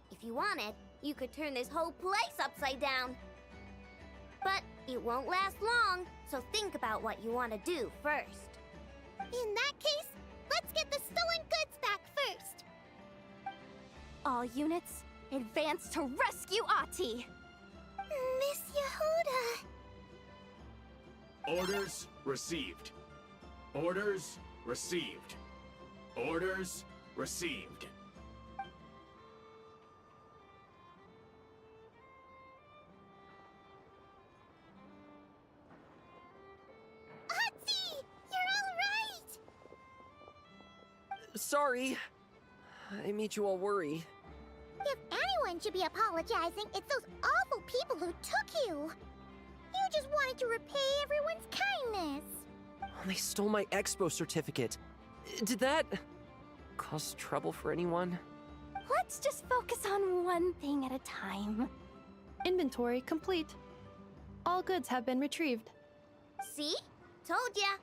S1: If you wanted, you could turn this whole place upside down. But it won't last long, so think about what you want to do first. In that case, let's get the stolen goods back first. All units, advance to rescue Ati. Miss Yehoda.
S11: Orders received. Orders received. Orders received.
S1: Ati! You're all right!
S7: Sorry. I made you all worry.
S1: If anyone should be apologizing, it's those awful people who took you. You just wanted to repay everyone's kindness.
S7: They stole my Expo certificate. Did that cause trouble for anyone?
S1: Let's just focus on one thing at a time.
S19: Inventory complete. All goods have been retrieved.
S1: See? Told ya.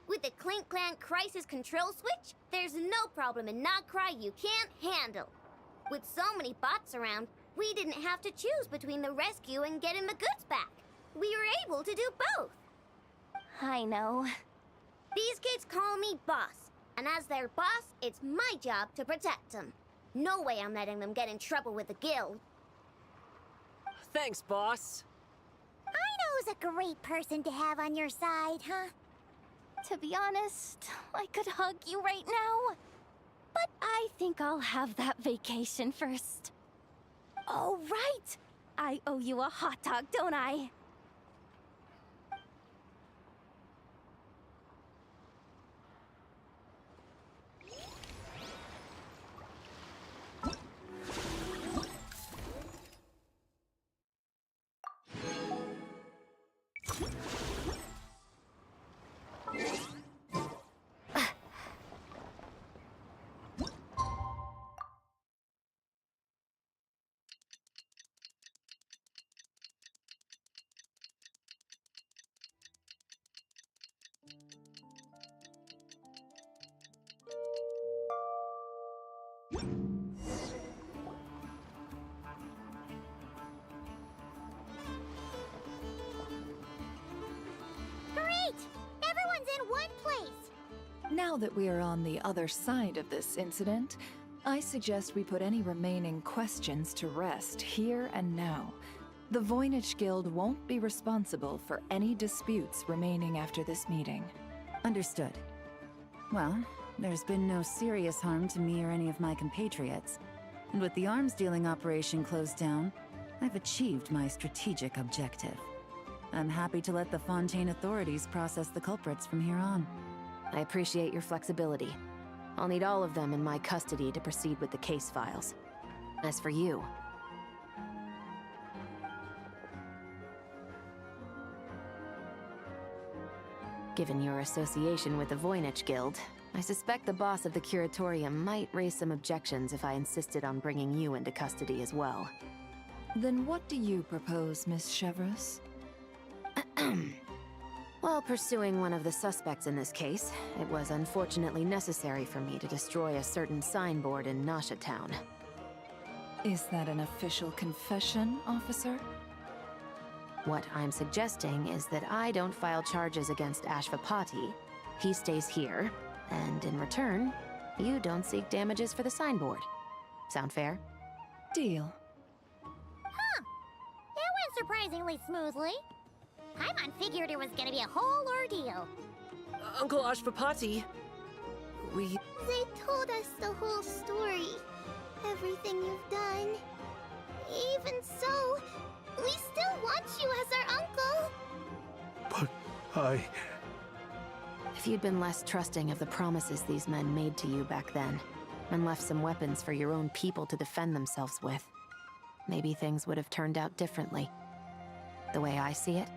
S1: With the Clink Clank Crisis Control Switch, there's no problem in Notcry you can't handle. With so many bots around, we didn't have to choose between the rescue and getting the goods back. We were able to do both. I know. These kids call me boss, and as their boss, it's my job to protect them. No way I'm letting them get in trouble with the guild.
S7: Thanks, boss.
S1: I know who's a great person to have on your side, huh? To be honest, I could hug you right now. But I think I'll have that vacation first. Oh, right! I owe you a hot dog, don't I?
S4: Now that we are on the other side of this incident, I suggest we put any remaining questions to rest here and now. The Voynich Guild won't be responsible for any disputes remaining after this meeting.
S2: Understood. Well, there's been no serious harm to me or any of my compatriots. And with the arms dealing operation closed down, I've achieved my strategic objective. I'm happy to let the Fontaine authorities process the culprits from here on.
S3: I appreciate your flexibility. I'll need all of them in my custody to proceed with the case files. As for you... Given your association with the Voynich Guild, I suspect the boss of the Curatorium might raise some objections if I insisted on bringing you into custody as well.
S4: Then what do you propose, Miss Chevreuse?
S3: While pursuing one of the suspects in this case, it was unfortunately necessary for me to destroy a certain signboard in Nasha Town.
S4: Is that an official confession, officer?
S3: What I'm suggesting is that I don't file charges against Ashvapati. He stays here, and in return, you don't seek damages for the signboard. Sound fair?
S4: Deal.
S1: Huh. It went surprisingly smoothly. Paimon figured it was gonna be a whole ordeal.
S7: Uncle Ashvapati,
S1: They told us the whole story. Everything you've done. Even so, we still want you as our uncle.
S8: But
S3: If you'd been less trusting of the promises these men made to you back then, and left some weapons for your own people to defend themselves with, maybe things would have turned out differently. The way I see it,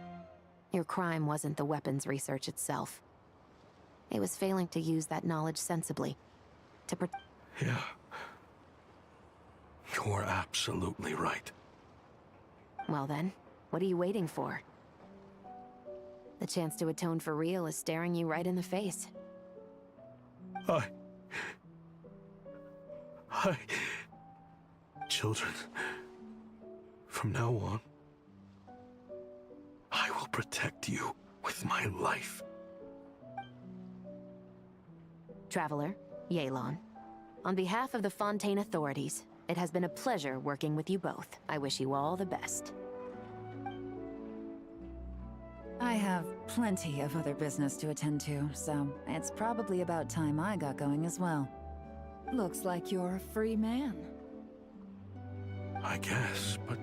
S3: your crime wasn't the weapons research itself. It was failing to use that knowledge sensibly.
S8: Yeah. You're absolutely right.
S3: Well then, what are you waiting for? The chance to atone for real is staring you right in the face.
S8: Children, from now on, I will protect you with my life.
S3: Traveler, Yelan, on behalf of the Fontaine authorities, it has been a pleasure working with you both. I wish you all the best.
S2: I have plenty of other business to attend to, so it's probably about time I got going as well.
S4: Looks like you're a free man.
S8: I guess, but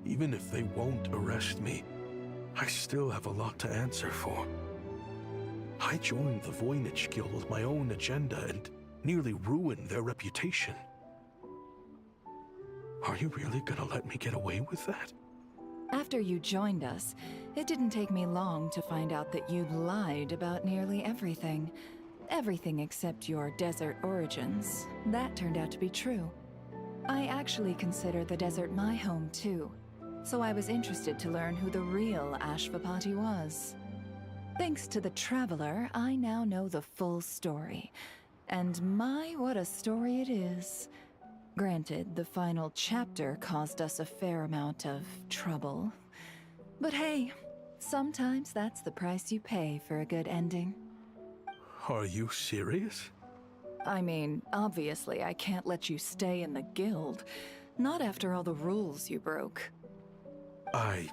S8: even if they won't arrest me, I still have a lot to answer for. I joined the Voynich Guild with my own agenda and nearly ruined their reputation. Are you really gonna let me get away with that?
S4: After you joined us, it didn't take me long to find out that you'd lied about nearly everything. Everything except your desert origins. That turned out to be true. I actually consider the desert my home too, so I was interested to learn who the real Ashvapati was. Thanks to the Traveler, I now know the full story. And my, what a story it is. Granted, the final chapter caused us a fair amount of trouble. But hey, sometimes that's the price you pay for a good ending.
S8: Are you serious?
S4: I mean, obviously I can't let you stay in the guild. Not after all the rules you broke.
S8: I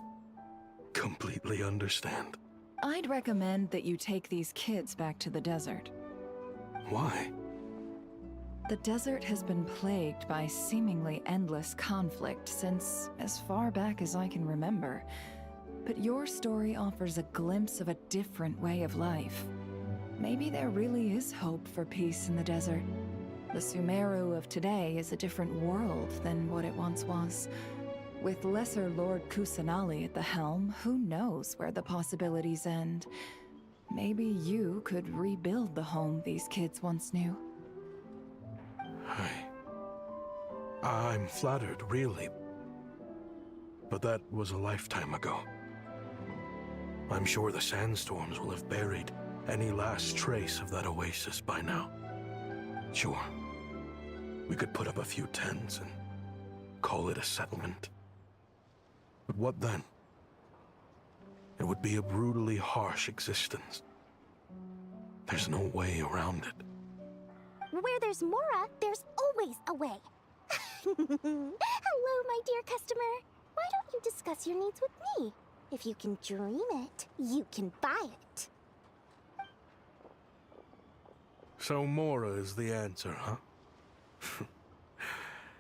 S8: completely understand.
S4: I'd recommend that you take these kids back to the desert.
S8: Why?
S4: The desert has been plagued by seemingly endless conflict since as far back as I can remember. But your story offers a glimpse of a different way of life. Maybe there really is hope for peace in the desert. The Sumeru of today is a different world than what it once was. With Lesser Lord Kusanali at the helm, who knows where the possibilities end? Maybe you could rebuild the home these kids once knew.
S8: I'm flattered, really. But that was a lifetime ago. I'm sure the sandstorms will have buried any last trace of that oasis by now. Sure, we could put up a few tents and call it a settlement. But what then? It would be a brutally harsh existence. There's no way around it.
S1: Where there's Mora, there's always a way. Hello, my dear customer. Why don't you discuss your needs with me? If you can dream it, you can buy it.
S8: So Mora is the answer, huh?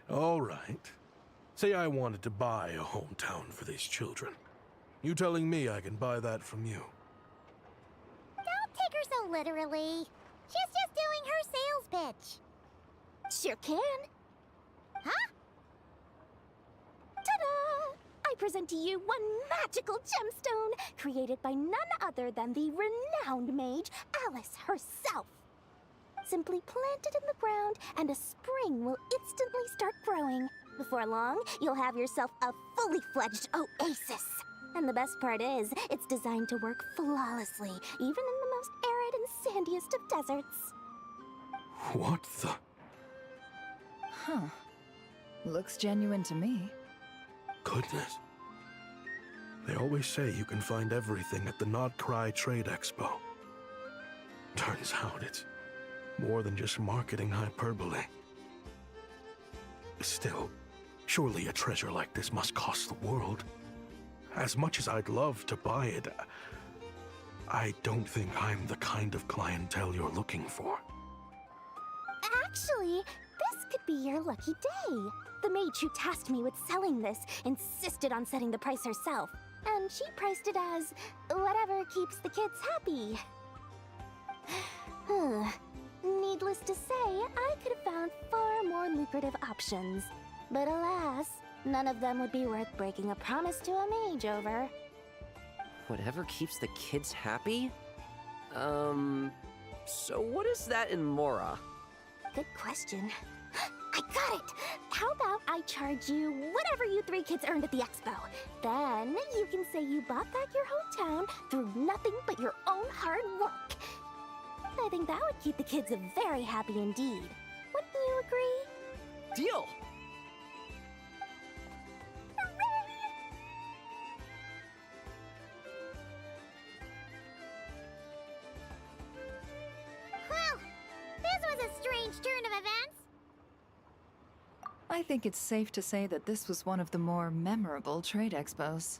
S8: All right. Say I wanted to buy a hometown for these children. You telling me I can buy that from you?
S1: Don't take her so literally. She's just doing her sales pitch. Sure can. Huh? Ta-da! I present to you one magical gemstone created by none other than the renowned mage Alice herself. Simply plant it in the ground and a spring will instantly start growing. Before long, you'll have yourself a fully fledged oasis. And the best part is, it's designed to work flawlessly, even in the most arid and sandiest of deserts.
S8: What the?
S4: Huh. Looks genuine to me.
S8: Goodness. They always say you can find everything at the Not Cry Trade Expo. Turns out it's more than just marketing hyperbole. Still, surely a treasure like this must cost the world. As much as I'd love to buy it, I don't think I'm the kind of clientele you're looking for.
S1: Actually, this could be your lucky day. The mage who tasked me with selling this insisted on setting the price herself, and she priced it as whatever keeps the kids happy. Needless to say, I could have found far more lucrative options. But alas, none of them would be worth breaking a promise to a mage over.
S7: Whatever keeps the kids happy? So what is that in Mora?
S1: Good question. I got it! How about I charge you whatever you three kids earned at the expo? Then you can say you bought back your hometown through nothing but your own hard work. I think that would keep the kids very happy indeed. Wouldn't you agree?
S7: Deal!
S1: Well, this was a strange turn of events.
S4: I think it's safe to say that this was one of the more memorable trade expos.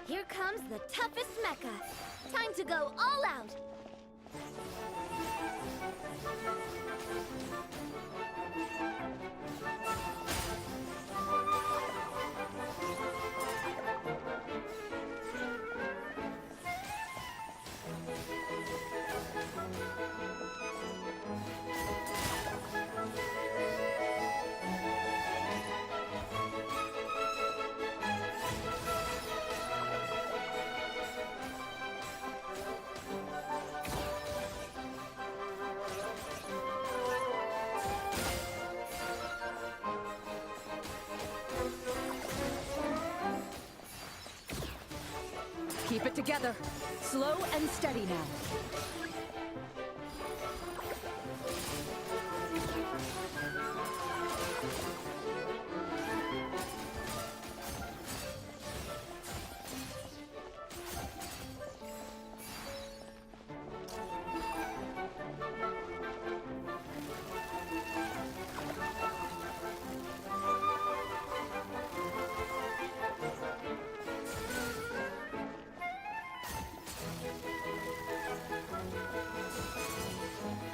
S5: Here comes the toughest mecha. Time to go all out.
S20: Keep it together. Slow and steady now.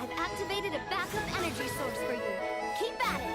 S5: I've activated a backup energy source for you. Keep at it!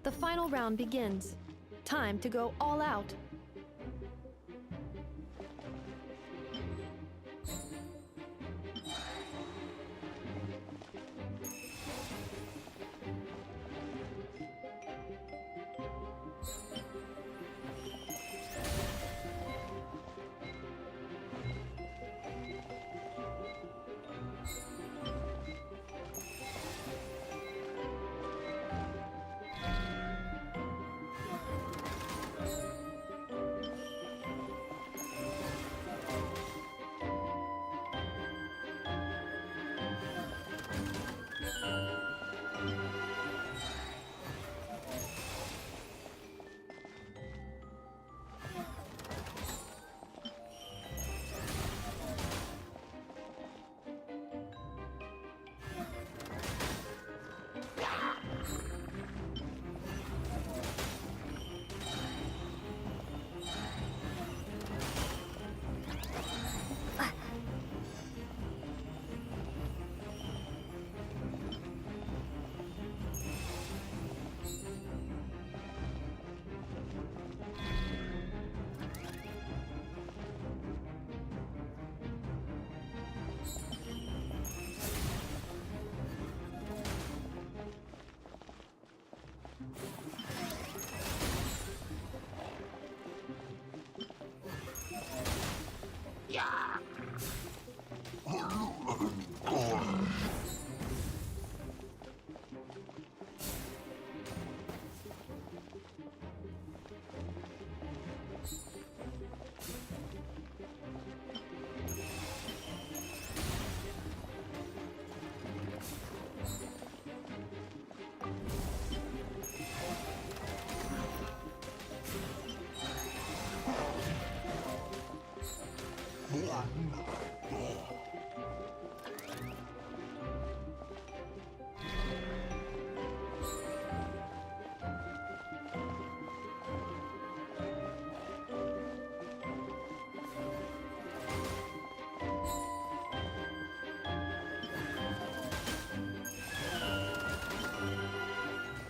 S19: The final round begins. Time to go all out.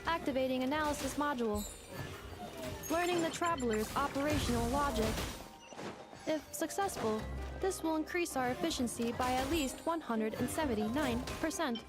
S19: Activating analysis module. Learning the Traveler's operational logic. If successful, this will increase our efficiency by at least 179%.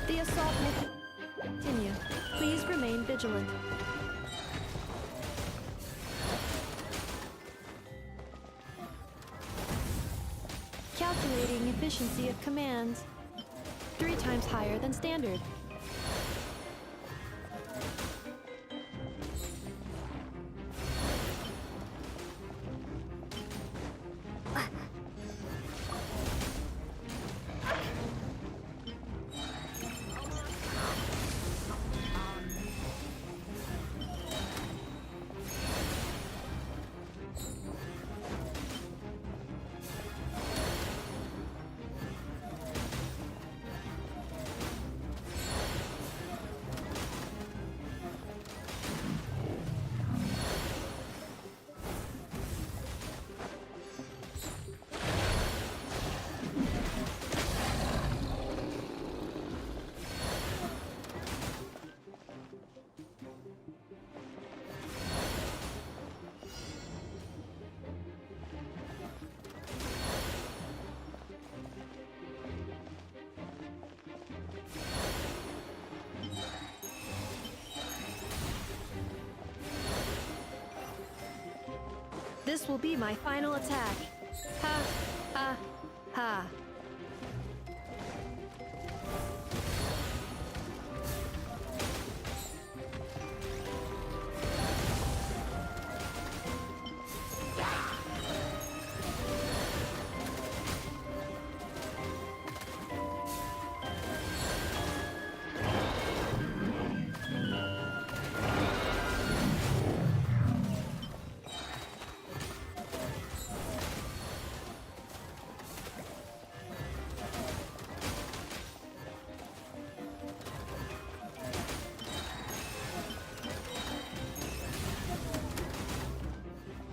S19: The assault will continue. Please remain vigilant. Calculating efficiency of commands. 3 times higher than standard. This will be my final attack. Ha, ha, ha.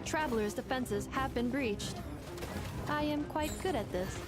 S19: Traveler's defenses have been breached. I am quite good at this.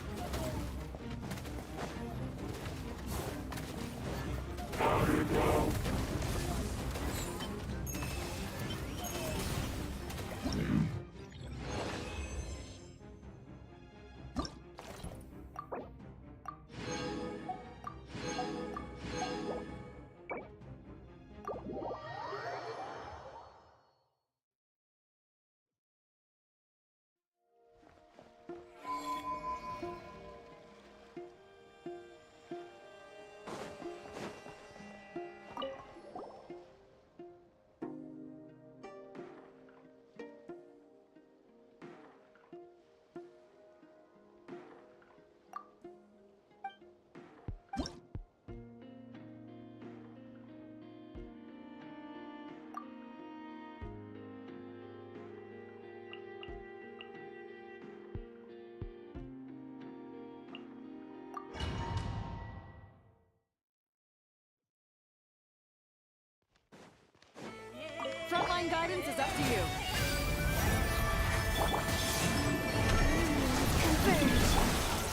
S20: Frontline guidance is up to you.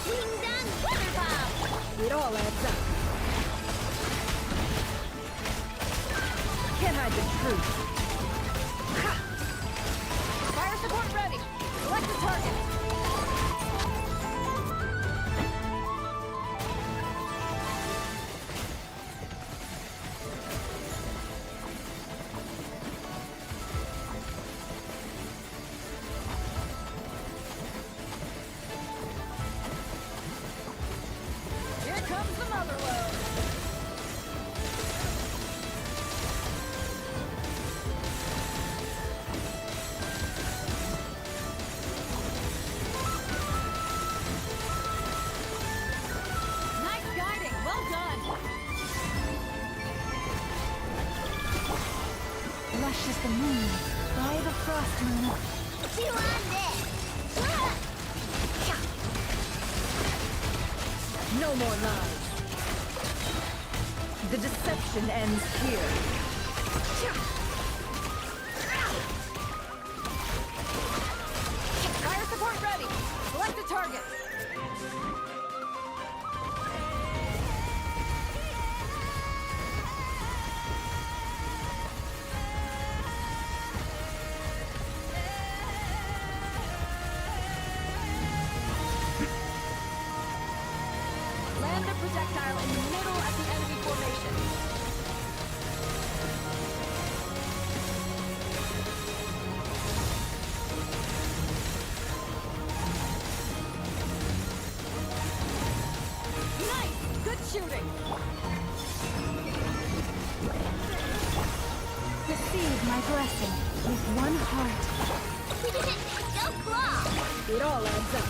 S1: Kingdom Water Pop!
S20: It all adds up. Can't hide the truth. Ha! Fire support ready. Select the target.
S18: Lush as the moon, by the frost moon.
S1: Chew on this!
S20: No more lies. The deception ends here. Fire support ready. Select a target. Land a projectile in the middle of the enemy formation. Nice! Good shooting!
S18: Receive my blessing with one heart.
S1: Go claw!
S20: It all adds up.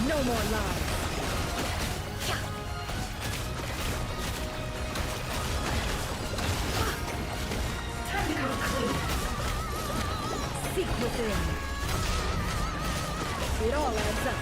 S20: No more lies. Time to go clean. Seek within. It all adds up.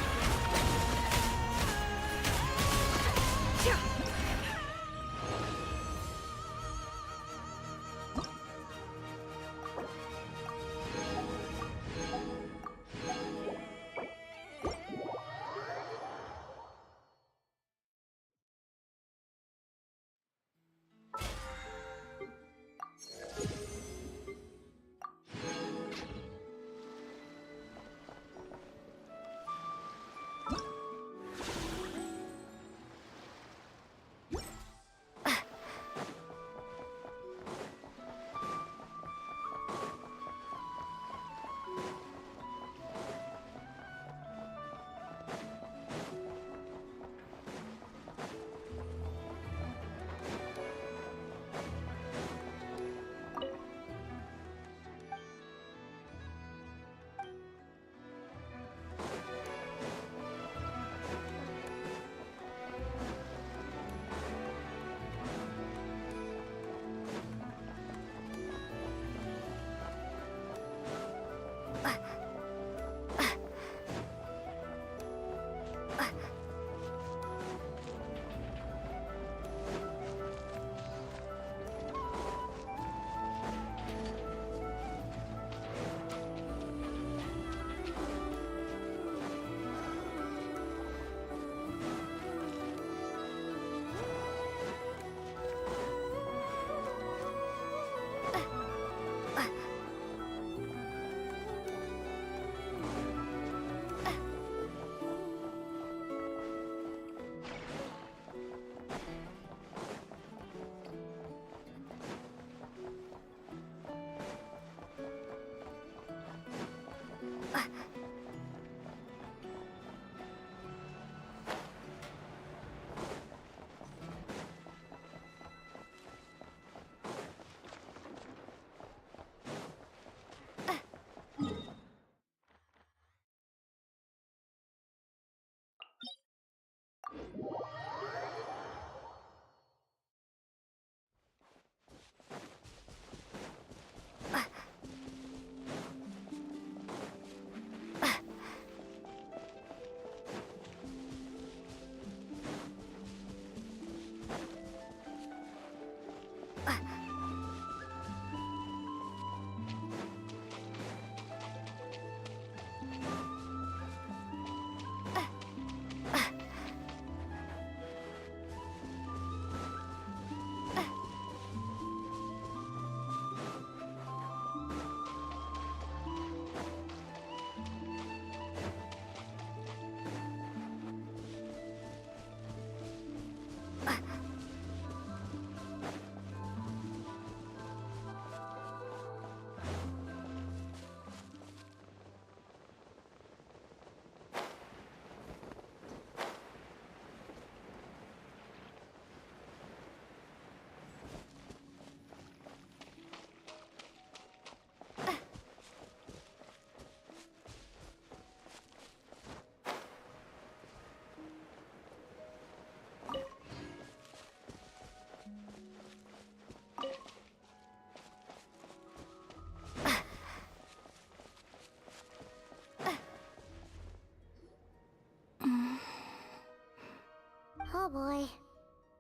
S1: Oh boy.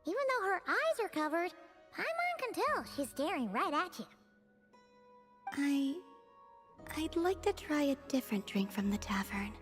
S1: Even though her eyes are covered, Paimon can tell she's staring right at you.
S21: I'd like to try a different drink from the tavern.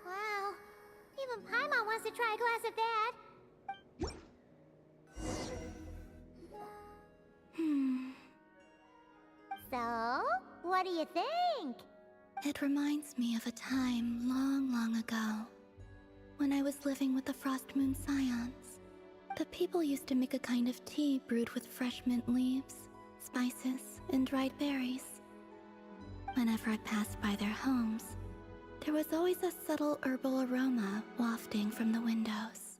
S1: Wow. Even Paimon wants to try a glass of that. So, what do you think?
S21: It reminds me of a time long, long ago, when I was living with the Frost Moon Scions. The people used to make a kind of tea brewed with fresh mint leaves, spices, and dried berries. Whenever I passed by their homes, there was always a subtle herbal aroma wafting from the windows.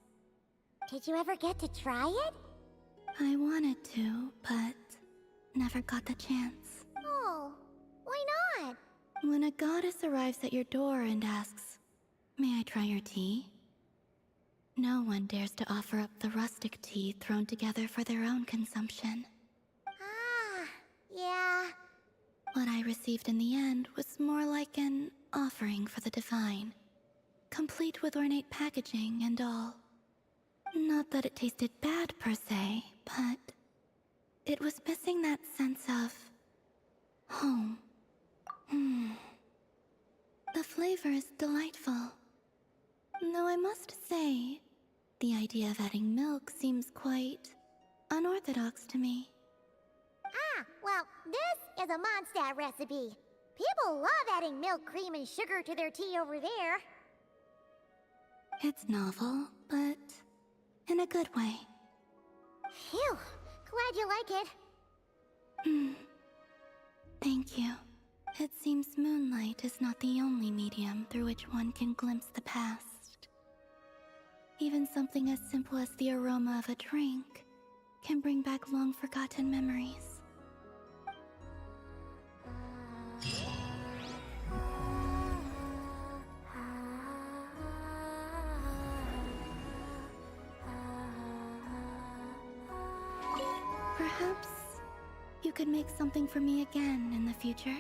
S1: Did you ever get to try it?
S21: I wanted to, but never got the chance.
S1: Oh, why not?
S21: When a goddess arrives at your door and asks, "May I try your tea?" no one dares to offer up the rustic tea thrown together for their own consumption.
S1: Ah, yeah.
S21: What I received in the end was more like an offering for the divine, complete with ornate packaging and all. Not that it tasted bad per se, but it was missing that sense of home. The flavor is delightful. Though I must say, the idea of adding milk seems quite unorthodox to me.
S1: Ah, well, this is a Mondstadt recipe. People love adding milk, cream, and sugar to their tea over there.
S21: It's novel, but in a good way.
S1: Phew, Glad you like it.
S21: Thank you. It seems moonlight is not the only medium through which one can glimpse the past. Even something as simple as the aroma of a drink can bring back long-forgotten memories. Perhaps you could make something for me again in the future?